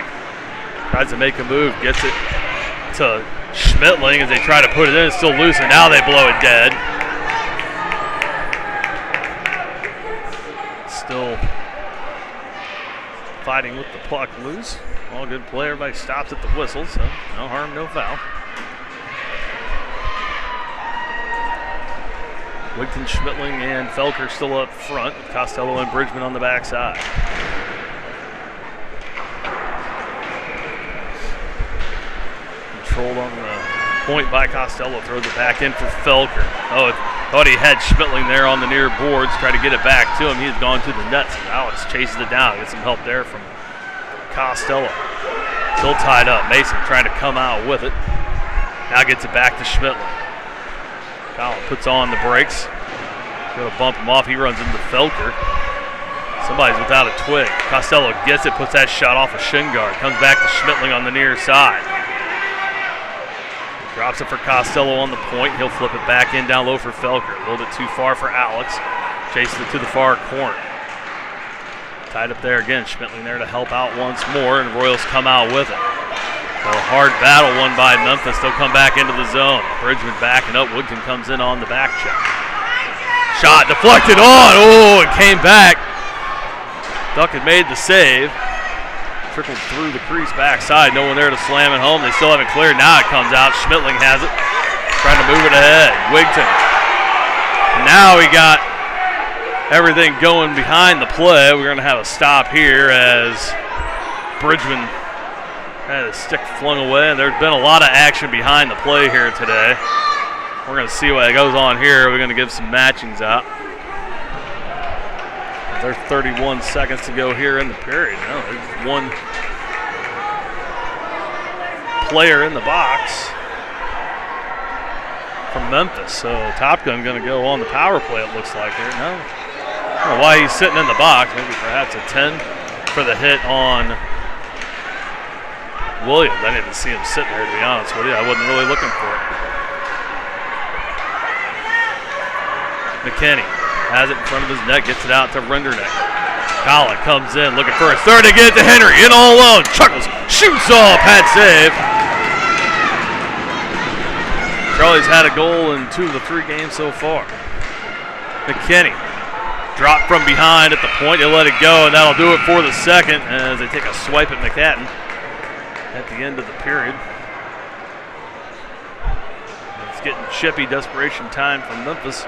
Tries to make a move, gets it to Schmittling as they try to put it in. It's still loose, and now they blow it dead. Still fighting with the puck loose. All good play. Everybody stops at the whistle, so no harm, no foul. Wigton, Schmittling, and Felker still up front, with Costello and Bridgman on the backside. controlled on the point by Costello. Throws it back in for Felker. Oh, thought he had Schmittling there on the near boards. Tried to get it back to him. He had gone to the nets. And Alex chases it down. Gets some help there from Costello. Still tied up. Mason trying to come out with it. Now gets it back to Schmittling. Colin puts on the brakes. Going to bump him off. He runs into Felker. Somebody's without a twig. Costello gets it, puts that shot off a shin guard. Comes back to Schmittling on the near side. Drops it for Costello on the point. He'll flip it back in down low for Felker. A little bit too far for Alex. Chases it to the far corner. Tied up there again. Schmittling there to help out once more, and Royals come out with it. So a hard battle won by Memphis. They'll come back into the zone. Bridgman backing up. Woodton comes in on the back check. Shot deflected on. Oh, it came back. Duck had made the save. Trickled through the crease backside. No one there to slam it home. They still haven't cleared. Now it comes out. Schmittling has it. Trying to move it ahead. Wigton. Now we got everything going behind the play. We're going to have a stop here as Bridgman had his stick flung away. And there's been a lot of action behind the play here today. We're going to see what goes on here. We're going to give some matchings out. There's 31 seconds to go here in the period. No, there's one player in the box from Memphis. So Top Gun going to go on the power play, it looks like here. No, I don't know why he's sitting in the box. Maybe perhaps a 10 for the hit on Williams. I didn't even see him sitting there, to be honest with you. I wasn't really looking for it. McKinney has it in front of his net, gets it out to Renderneck. Colin comes in looking for a third to get it to Henry. In all alone. Chuckles, shoots off, pad save. Charlie's had a goal in 2 of the 3 games so far. McKinney dropped from behind at the point. They let it go, and that'll do it for the second as they take a swipe at McCatton at the end of the period. It's getting chippy, desperation time from Memphis.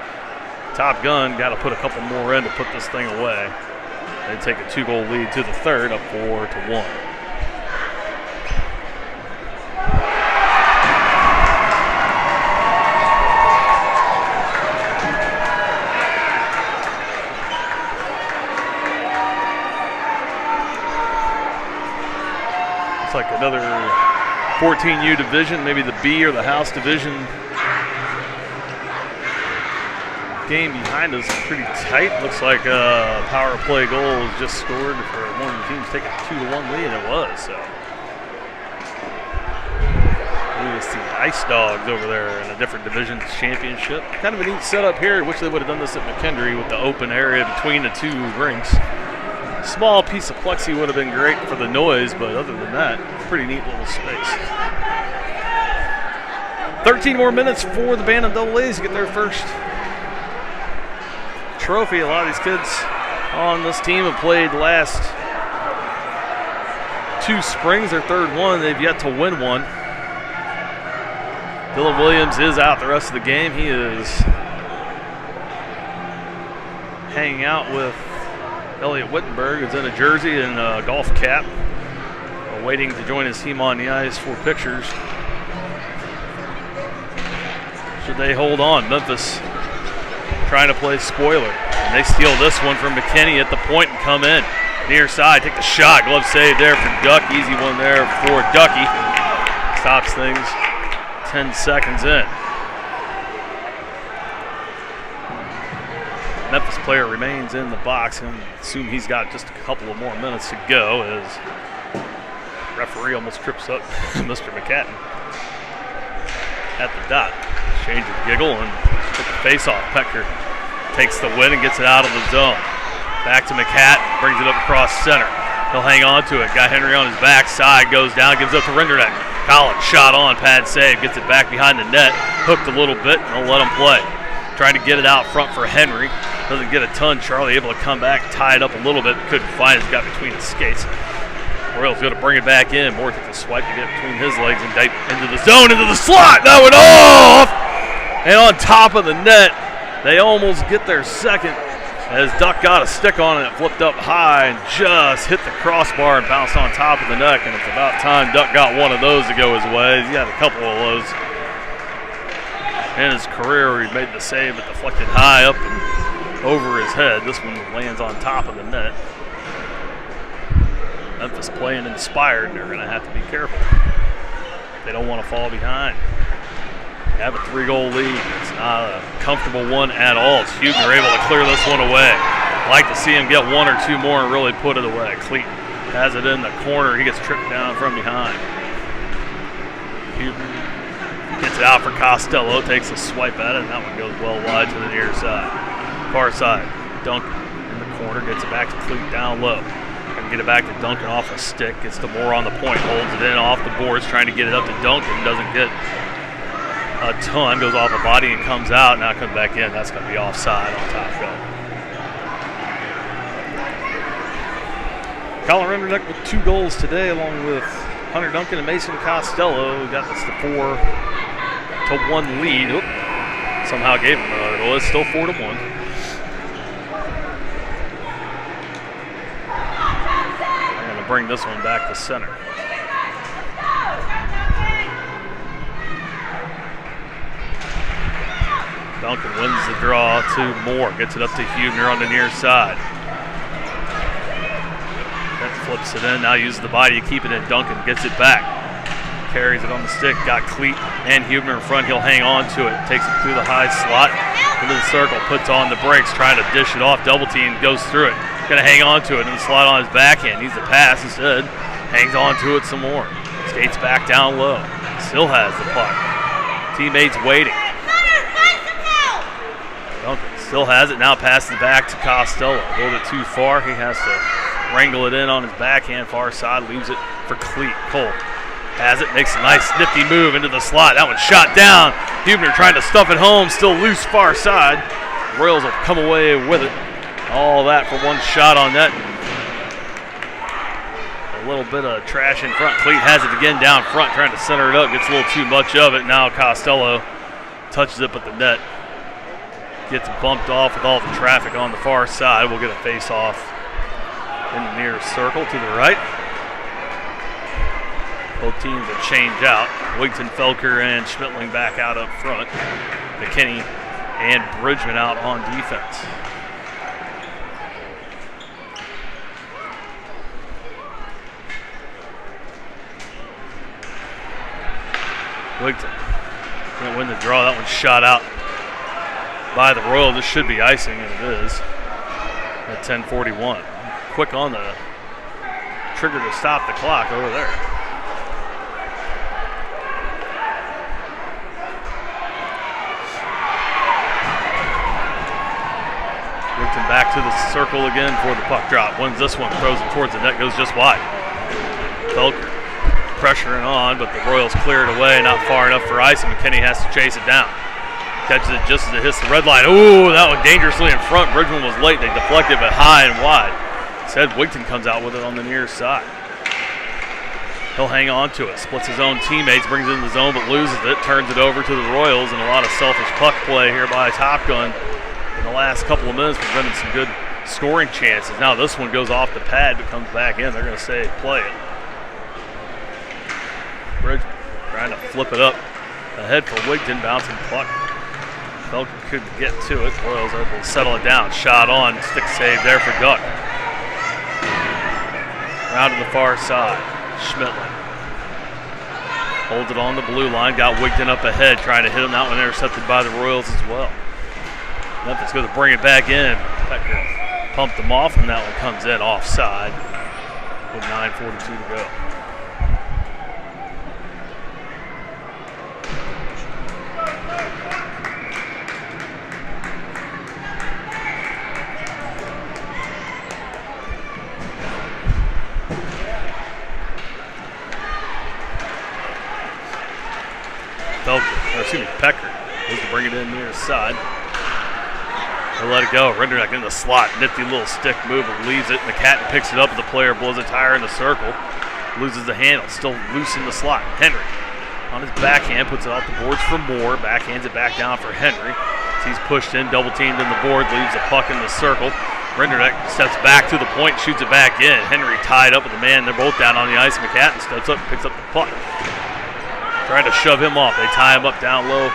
Top Gun got to put a couple more in to put this thing away. They take a 2-goal lead to the third, up 4-1. Looks like another 14U division, maybe the B or the House division game behind us is pretty tight. Looks like a power play goal was just scored for one of the teams taking a 2-1 lead, and it was. So it's the Ice Dogs over there in a different divisions championship. Kind of a neat setup here. Wish they would have done this at McKendree with the open area between the 2 rinks. Small piece of plexi would have been great for the noise, but other than that, pretty neat little space. 13 more minutes for the Bantam Double A's to get their first trophy. A lot of these kids on this team have played the last 2 springs, their third one. They've yet to win one. Dylan Williams is out the rest of the game. He is hanging out with Elliot Wittenberg, who's in a jersey and a golf cap, waiting to join his team on the ice for pictures. Should they hold on? Memphis trying to play spoiler. And they steal this one from McKinney at the point and come in. Near side, take the shot. Glove save there for Duck. Easy one there for Ducky. Stops things 10 seconds in. Memphis player remains in the box, and assume he's got just a couple of more minutes to go as referee almost trips up Mr. McCatton at the dot. Change of giggle and took the face off. Pecker takes the win and gets it out of the zone. Back to McCatton, brings it up across center. He'll hang on to it. Got Henry on his back side, goes down, gives up to Renderneck. Collins shot on, pad save, gets it back behind the net, hooked a little bit, and they'll let him play. Trying to get it out front for Henry. Doesn't get a ton. Charlie able to come back, tie it up a little bit, couldn't find it, got between his skates. Royals going to bring it back in. Moore takes a swipe to get between his legs and dive into the zone, into the slot. That went off! And on top of the net, they almost get their second As Duck got a stick on it, it flipped up high and just hit the crossbar and bounced on top of the net. And it's about time Duck got one of those to go his way. He's got a couple of those in his career where he made the save but deflected high up and over his head. This one lands on top of the net. Memphis playing inspired, and they're going to have to be careful. They don't want to fall behind. They have a 3-goal lead. It's not a comfortable one at all. It's Huebner able to clear this one away. Like to see him get one or two more and really put it away. Cleat has it in the corner. He gets tripped down from behind. Huebner gets it out for Costello, takes a swipe at it, and that one goes well wide to the near side. Far side, Duncan in the corner, gets it back to Cleat down low. Trying to get it back to Duncan off a stick, gets to Moore on the point, holds it in off the boards, trying to get it up to Duncan, doesn't get a ton, goes off a body and comes out, now comes back in. That's going to be offside on top goal. Colin Renderneck with 2 goals today, along with Hunter Duncan and Mason Costello. We got this to 4-1 lead. Oop. Somehow gave him another goal. It's still 4-1. They're going to bring this one back to center. Duncan wins the draw to Moore. Gets it up to Huebner on the near side. Then flips it in. Now uses the body to keep it in. Duncan gets it back. Carries it on the stick. Got Cleat and Huebner in front. He'll hang on to it. Takes it through the high slot. Into the circle. Puts on the brakes. Trying to dish it off. Double team. Goes through it. Going to hang on to it and slide on his backhand. Needs to pass instead. Hangs on to it some more. Skates back down low. Still has the puck. Teammates waiting. Duncan still has it, now passes back to Costello. A little bit too far, he has to wrangle it in on his backhand, far side, leaves it for Cleat. Cole has it, makes a nice nifty move into the slot. That one's shot down. Huebner trying to stuff it home, still loose far side. Royals will come away with it. All that for one shot on net. A little bit of trash in front. Cleat has it again down front, trying to center it up, gets a little too much of it. Now Costello touches it at the net. Gets bumped off with all the traffic on the far side. We'll get a face-off in the near circle to the right. Both teams will change out. Wigton, Felker, and Schmittling back out up front. McKinney and Bridgman out on defense. Wigton can't win the draw. That one's shot out by the Royal. This should be icing, and it is at 10:41. Quick on the trigger to stop the clock over there. Wigton back to the circle again for the puck drop. Wins this one, throws it towards the net, goes just wide. Felker pressuring on, but the Royals clear it away, not far enough for ice, and McKinney has to chase it down. Catches it just as it hits the red line. Ooh, that one dangerously in front. Bridgman was late. They deflected, but high and wide. Instead, Wigton comes out with it on the near side. He'll hang on to it. Splits his own teammates, brings it in the zone, but loses it. Turns it over to the Royals, and a lot of selfish puck play here by Top Gun in the last couple of minutes, preventing some good scoring chances. Now this one goes off the pad, but comes back in. They're going to say play it. Bridgman trying to flip it up ahead for Wigton, bouncing puck. Felker couldn't get to it. Royals able to settle it down. Shot on, stick save there for Duck. Round to the far side. Schmittling holds it on the blue line. Got Wigton up ahead, trying to hit him. That one intercepted by the Royals as well. Memphis going to bring it back in. Becker pumped them off, and that one comes in offside with 9:42 to go. Pecker needs to bring it in near his side. He'll let it go. Renderneck in the slot. Nifty little stick move and leaves it. McCatton picks it up, and the player blows a tire in the circle. Loses the handle. Still loose in the slot. Henry on his backhand puts it off the boards for Moore. Backhands it back down for Henry. He's pushed in, double teamed in the board, leaves the puck in the circle. Renderneck steps back to the point, shoots it back in. Henry tied up with the man. They're both down on the ice. McCatton steps up, picks up the puck. Trying to shove him off. They tie him up down low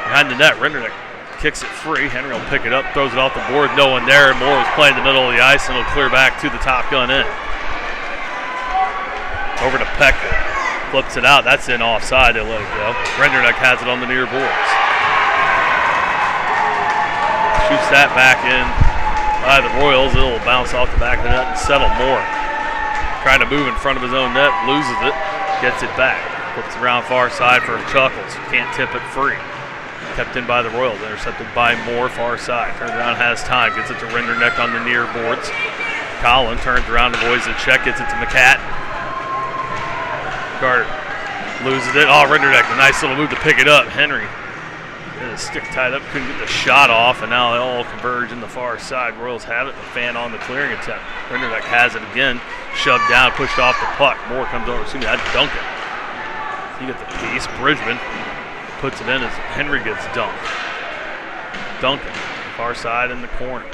behind the net. Renderneck kicks it free. Henry will pick it up, throws it off the board. No one there. Moore was playing in the middle of the ice, and it'll clear back to the top gun in. Over to Peck. Flips it out. That's in offside. They let it go. Renderneck has it on the near boards. Shoots that back in by the Royals. It'll bounce off the back of the net and settle. Moore trying to move in front of his own net, loses it, gets it back. Flips around far side for Chuckles. Can't tip it free. Kept in by the Royals. Intercepted by Moore, far side. Turns around, has time. Gets it to Renderneck on the near boards. Canlan turns around, avoids the check. Gets it to McCatton. Carter loses it. Oh, Renderneck, a nice little move to pick it up. Henry had his stick tied up, couldn't get the shot off, and now they all converge in the far side. Royals have it. The fan on the clearing attempt. Renderneck has it again. Shoved down, pushed off the puck. Moore comes over. Excuse me, that's Duncan. He gets the piece. Bridgman puts it in as Henry gets dunked. Duncan, far side in the corner.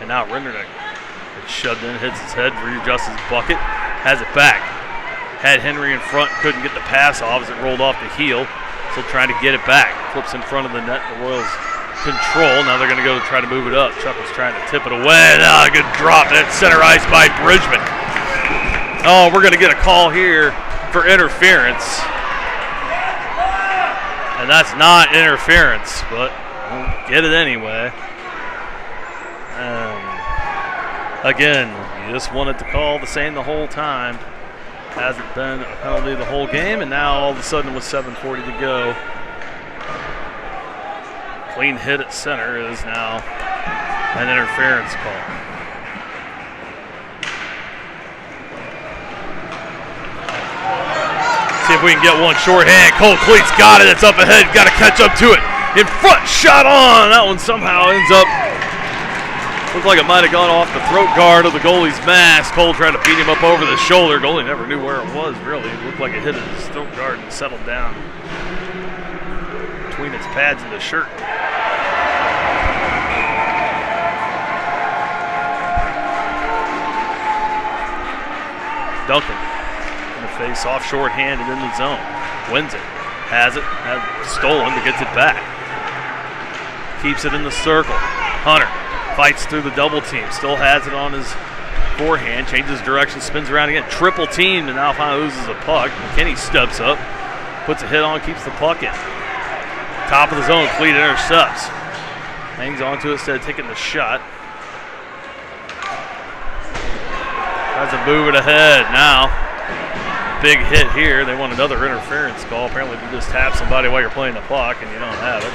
And now Renderneck gets shoved in, hits his head, readjusts his bucket, has it back. Had Henry in front, couldn't get the pass off as it rolled off the heel. Still trying to get it back. Flips in front of the net. The Royals control. Now they're going to go to try to move it up. Chuckles trying to tip it away. Now a good drop at center ice by Bridgman. Oh, we're going to get a call here for interference. And that's not interference, but we'll get it anyway. Again, you just wanted to call the same the whole time. Hasn't been a penalty the whole game, and now all of a sudden with 7:40 to go, clean hit at center is now an interference call. See if we can get one shorthand. Cole Cleats got it. It's up ahead. Got to catch up to it. In front, shot on. That one somehow ends up. Looked like it might have gone off the throat guard of the goalie's mask. Cole tried to beat him up over the shoulder. Goalie never knew where it was, really. It looked like it hit his throat guard and settled down between its pads and the shirt. Duncan in the face off, short-handed in the zone. Wins it. Has it stolen, but gets it back. Keeps it in the circle. Hunter fights through the double team. Still has it on his forehand. Changes direction, spins around again. Triple teamed, and now finally loses a puck. McKinney steps up, puts a hit on, keeps the puck in. Top of the zone, Cleat intercepts. Hangs onto it instead of taking the shot. Tries to move it ahead. Now, big hit here. They want another interference call. Apparently, you just tap somebody while you're playing the puck and you don't have it.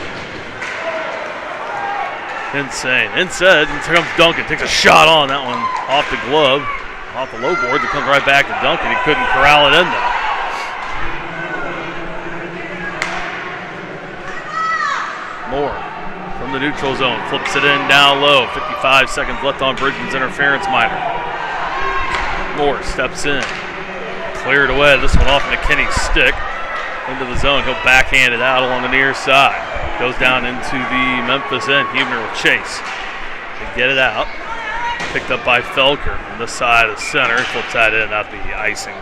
Insane. Instead, here comes Duncan. Takes a shot on that one off the glove, off the low boards. It comes right back to Duncan. He couldn't corral it in there. Moore from the neutral zone. Flips it in down low. 55 seconds left on Bridgman's interference minor. Moore steps in. Cleared away. This one off McKinney's stick. Into the zone. He'll backhand it out along the near side. Goes down into the Memphis end. Huebner will chase. They get it out. Picked up by Felker from this side of center. Flips that in. That'll be icing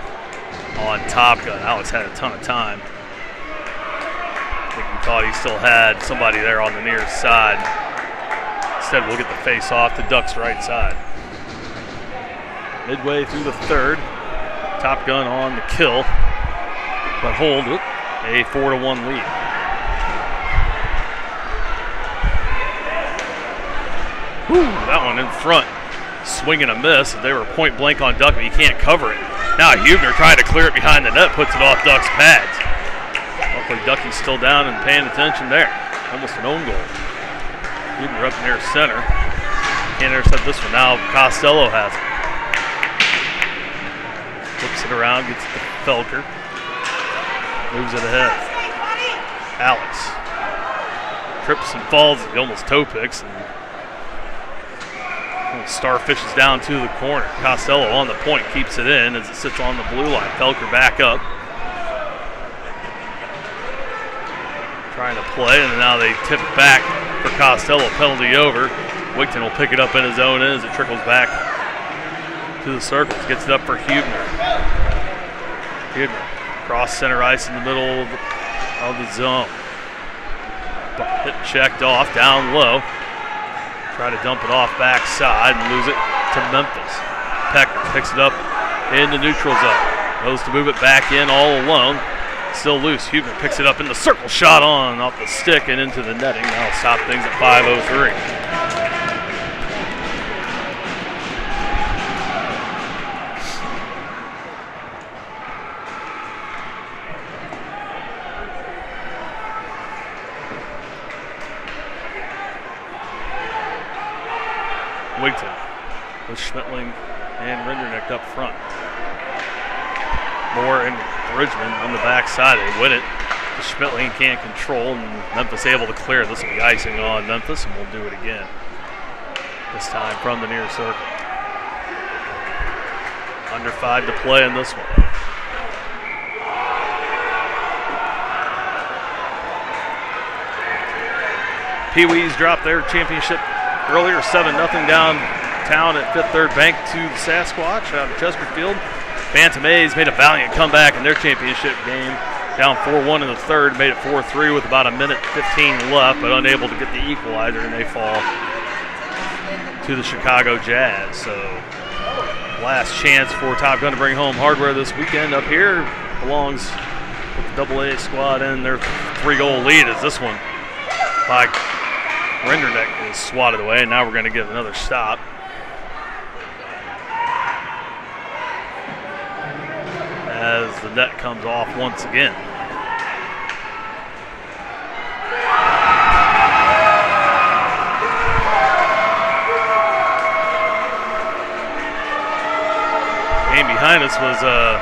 on Top Gun. Alex had a ton of time. I think he thought he still had somebody there on the near side. Instead, we'll get the face off to Duck's right side. Midway through the third. Top Gun on the kill. But hold it. A 4-1 lead. Whew, that one in front. Swing and a miss. They were point blank on Duck, but he can't cover it. Now Huebner trying to clear it behind the net, puts it off Duck's pads. Luckily Ducky's still down and paying attention there. Almost an own goal. Huebner up near center. Can't intercept this one. Now Costello has it. Flips it around, gets it to Felker. Moves it ahead. Alex trips and falls. He almost toe picks. And starfishes down to the corner. Costello on the point, keeps it in as it sits on the blue line. Felker back up. trying to play, and now they tip it back for Costello. Penalty over. Wigton will pick it up in his own end as it trickles back to the circles. Gets it up for Huebner. Huebner cross center ice in the middle of the zone. Hit checked off down low. Try to dump it off backside and lose it to Memphis. Pecker picks it up in the neutral zone. Goes to move it back in all alone. Still loose. Huebner picks it up in the circle. Shot on off the stick and into the netting. That'll stop things at 5:03. Wigton with Schmittling and Rinderneck up front. Moore and Bridgman on the backside. They win it. The Schmittling can't control, and Memphis able to clear. This will be icing on Memphis, and we'll do it again. This time from the near circle. Under 5 to play in this one. Pee-wees dropped their championship earlier, 7-0 downtown at Fifth Third Bank to the Sasquatch out of Chesterfield. Bantam A's made a valiant comeback in their championship game, down 4-1 in the third, made it 4-3 with about 1:15 left, but unable to get the equalizer, and they fall to the Chicago Jazz. So last chance for Top Gun to bring home hardware this weekend up here belongs with the AA squad, and their 3-goal lead is this one by Rinderneck is swatted away, and now we're going to get another stop. As the net comes off once again. Game behind us was a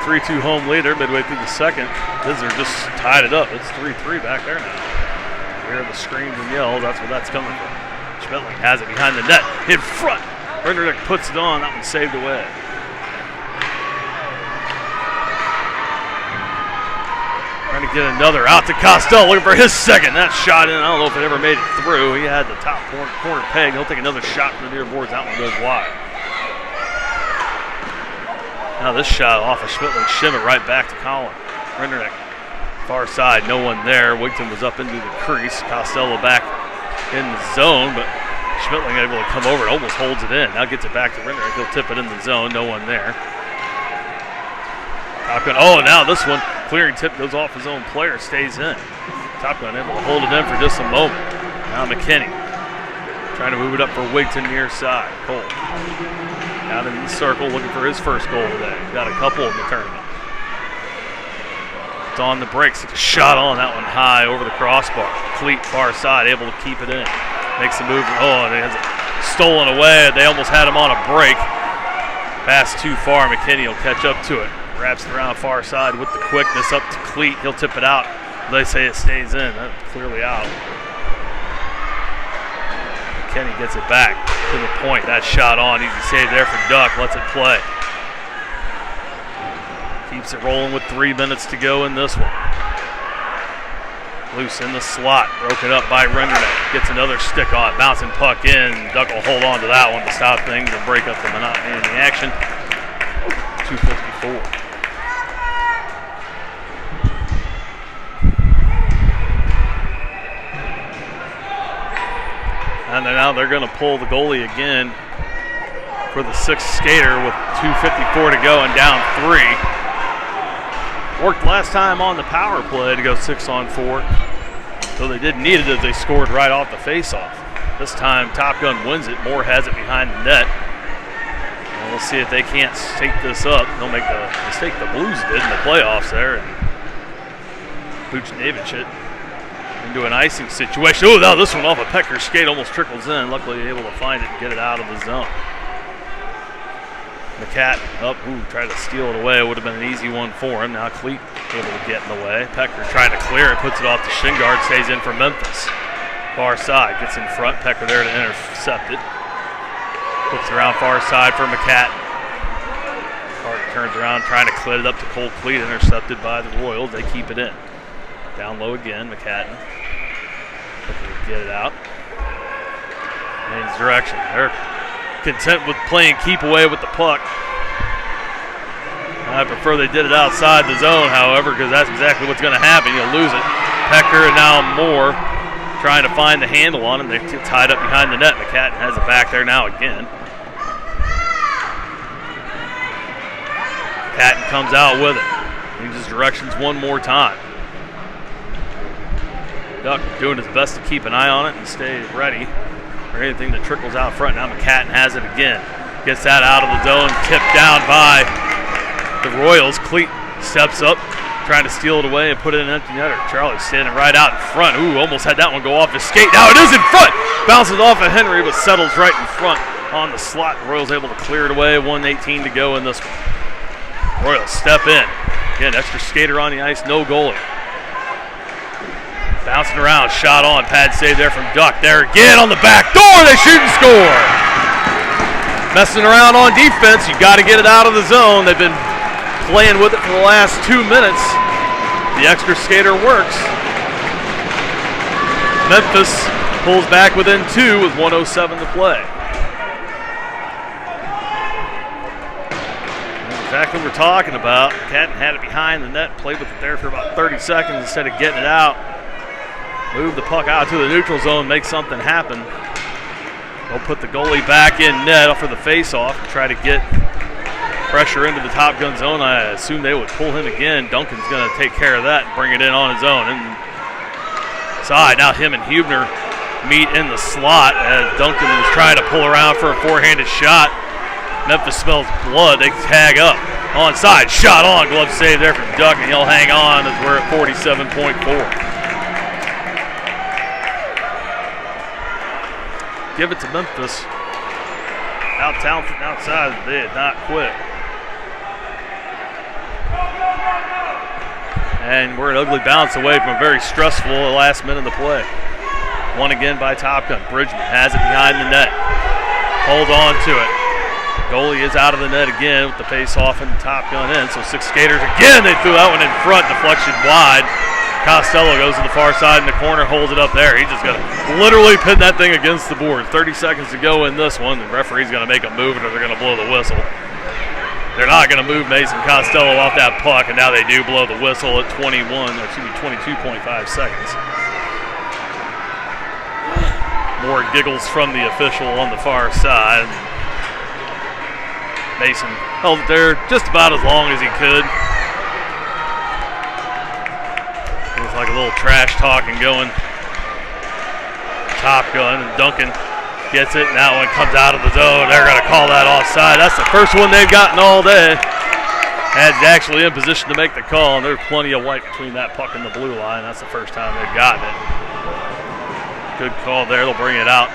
3-2 home leader midway through the second. Visitor just tied it up. It's 3-3 back there now. Hear the screams and yells. That's where that's coming from. Schmittling has it behind the net. In front. Rinderneck puts it on. That one's saved away. Trying to get another out to Costello, looking for his second. That shot in, I don't know if it ever made it through. He had the top corner peg. He'll take another shot from the near boards. That one goes wide. Now this shot off of Schmittling, shimmer right back to Canlan. Rinderneck, far side, no one there. Wigton was up into the crease. Costello back in the zone, but Schmittling able to come over. It almost holds it in. Now gets it back to Rinderneck. He'll tip it in the zone. No one there. Top Gun. Oh, now this one. Clearing tip goes off his own player, stays in. Top Gun able to hold it in for just a moment. Now McKinney trying to move it up for Wigton near side. Cole out in the circle looking for his first goal today. Got a couple in the tournament. It's on the brakes. It's a shot on that one high over the crossbar. Cleat far side able to keep it in. Makes the move. Oh, and it has it stolen away. They almost had him on a break. Pass too far. McKinney will catch up to it. Wraps it around far side with the quickness up to Cleat. He'll tip it out. They say it stays in. That's clearly out. Kenny gets it back to the point. That shot on. Easy save there for Duck. Lets it play. Keeps it rolling with 3 minutes to go in this one. Loose in the slot. Broken up by Rinderneck. Gets another stick on. Bouncing puck in. Duck will hold on to that one to stop things and break up the monotony in the action. 2:54. And now they're going to pull the goalie again for the 6th skater with 2:54 to go and down 3. Worked last time on the power play to go 6-on-4. So they didn't need it as they scored right off the faceoff. This time Top Gun wins it. Moore has it behind the net. And we'll see if they can't take this up. They'll make the mistake the Blues did in the playoffs there. And Buchnevich it into an icing situation. Oh, now this one off a Pecker's skate almost trickles in. Luckily able to find it and get it out of the zone. McCat up, tried to steal it away. It would have been an easy one for him. Now Cleat able to get in the way. Pecker trying to clear it, puts it off to Shingard, stays in for Memphis. Far side, gets in front. Pecker there to intercept it. Flips around far side for McCat. Carter turns around, trying to clear it up to Cole Cleat, intercepted by the Royals. They keep it in. Down low again, McCatton. Looking to get it out. In his direction. They're content with playing keep away with the puck. I prefer they did it outside the zone, however, because that's exactly what's going to happen. You'll lose it. Pecker and now Moore trying to find the handle on him. They're tied up behind the net. McCatton has it back there now again. McCatton comes out with it. Changes directions one more time. Duck doing his best to keep an eye on it and stay ready for anything that trickles out front. Now McCatton has it again. Gets that out of the zone, tipped down by the Royals. Cleat steps up, trying to steal it away and put it in an empty netter. Charlie standing right out in front. Ooh, almost had that one go off his skate. Now it is in front. Bounces off of Henry, but settles right in front on the slot. Royals able to clear it away. 1:18 to go in this one. Royals step in. Again, extra skater on the ice, no goalie. Bouncing around, shot on, pad save there from Duck. There again on the back door, they shoot and score. Messing around on defense, you got to get it out of the zone. They've been playing with it for the last 2 minutes. The extra skater works. Memphis pulls back within 2 with 1:07 to play. Exactly what we're talking about. McCatton had it behind the net, played with it there for about 30 seconds instead of getting it out. Move the puck out to the neutral zone, make something happen. They'll put the goalie back in net for the face-off and try to get pressure into the Top Gun zone. I assume they would pull him again. Duncan's going to take care of that and bring it in on his own. Inside, now him and Hubner meet in the slot as Duncan was trying to pull around for a forehanded shot. Memphis smells blood. They tag up. Onside, shot on. Glove save there from Duck, and he'll hang on as we're at 47.4. Give it to Memphis. Out-talented outside, they did not quit. And we're an ugly bounce away from a very stressful last minute of play. Won again by Top Gun. Bridgman has it behind the net. Hold on to it. Goalie is out of the net again with the face-off and the Top Gun in. So 6 skaters again. They threw that one in front, deflection wide. Costello goes to the far side in the corner, holds it up there. He's just going to literally pin that thing against the board. 30 seconds to go in this one. The referee's going to make a move or they're going to blow the whistle. They're not going to move Mason Costello off that puck, and now they do blow the whistle at 22.5 seconds. More giggles from the official on the far side. Mason held it there just about as long as he could. It was like a little trash talking going. Top Gun, and Duncan gets it, and that one comes out of the zone. They're going to call that offside. That's the first one they've gotten all day. And actually in position to make the call, and there's plenty of white between that puck and the blue line. That's the first time they've gotten it. Good call there. They'll bring it out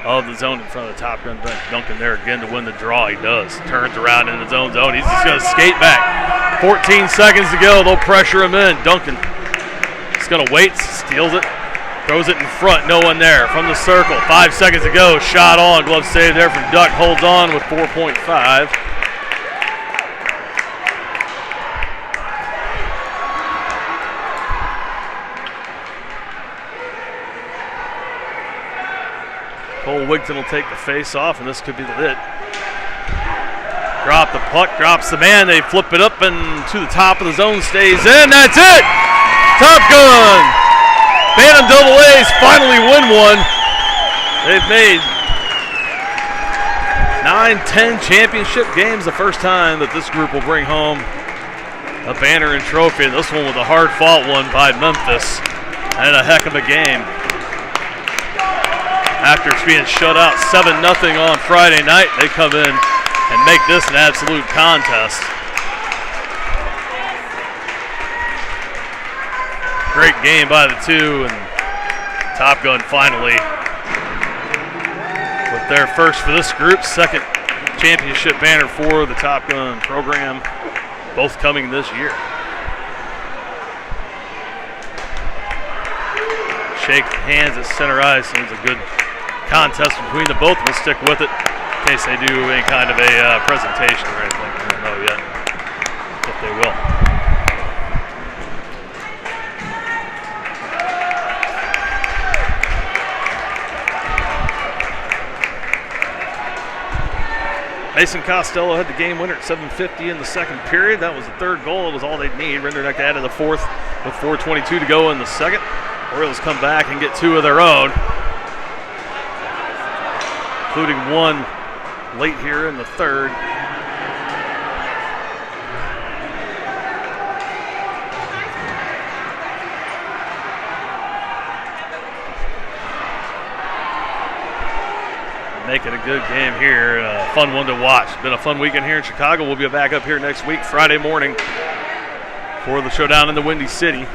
of the zone in front of the Top Gun bench. Duncan there again to win the draw. He does. Turns around in his own zone. He's just going to skate back. 14 seconds to go. They'll pressure him in. Duncan is going to wait, steals it. Throws it in front, no one there. From the circle, 5 seconds to go. Shot on, glove save there from Duck. Holds on with 4.5. Cole Wigton will take the face off, and this could be the it. Drop the puck, drops the man. They flip it up and to the top of the zone, stays in. That's it! Top Gun! Bantam Double A's finally win one. They've made 9-10 championship games, the first time that this group will bring home a banner and trophy. And this one was a hard-fought one by Memphis, and a heck of a game. After being shut out 7-0 on Friday night, they come in and make this an absolute contest. Great game by the two, and Top Gun finally with their first for this group, second championship banner for the Top Gun program, both coming this year. Shake hands at center ice. It was a good contest between the both. We'll stick with it in case they do any kind of a presentation or anything. I don't know yet if they will. Mason Costello had the game winner at 7:50 in the second period. That was the third goal. It was all they'd need. Rinderneck added the fourth with 4:22 to go in the second. Orioles come back and get two of their own, including one late here in the third. Make it a good game here. A fun one to watch. It's been a fun weekend here in Chicago. We'll be back up here next week, Friday morning, for the showdown in the Windy City.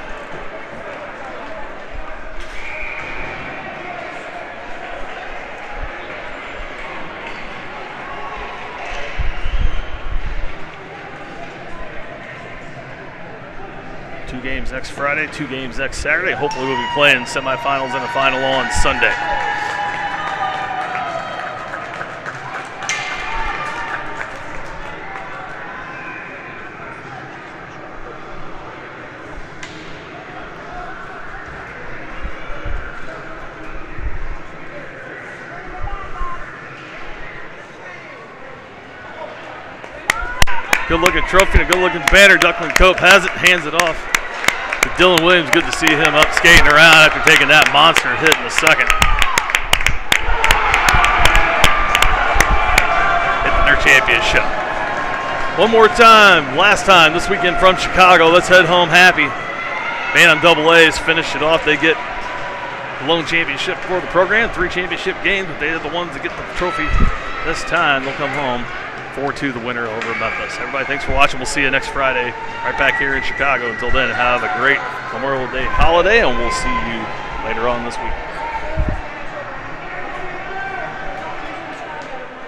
Two games next Friday, two games next Saturday. Hopefully we'll be playing semifinals and a final on Sunday. Good-looking trophy and a good-looking banner. Duckland Cope has it, hands it off to Dylan Williams. Good to see him up skating around after taking that monster hit in the second. Hitting their championship. One more time, last time this weekend from Chicago. Let's head home happy. Bantam AA has finished it off. They get the lone championship for the program. 3 championship games, but they are the ones that get the trophy this time. They'll come home 4-2 the winner over Memphis. Everybody, thanks for watching. We'll see you next Friday right back here in Chicago. Until then, have a great Memorial Day holiday, and we'll see you later on this week.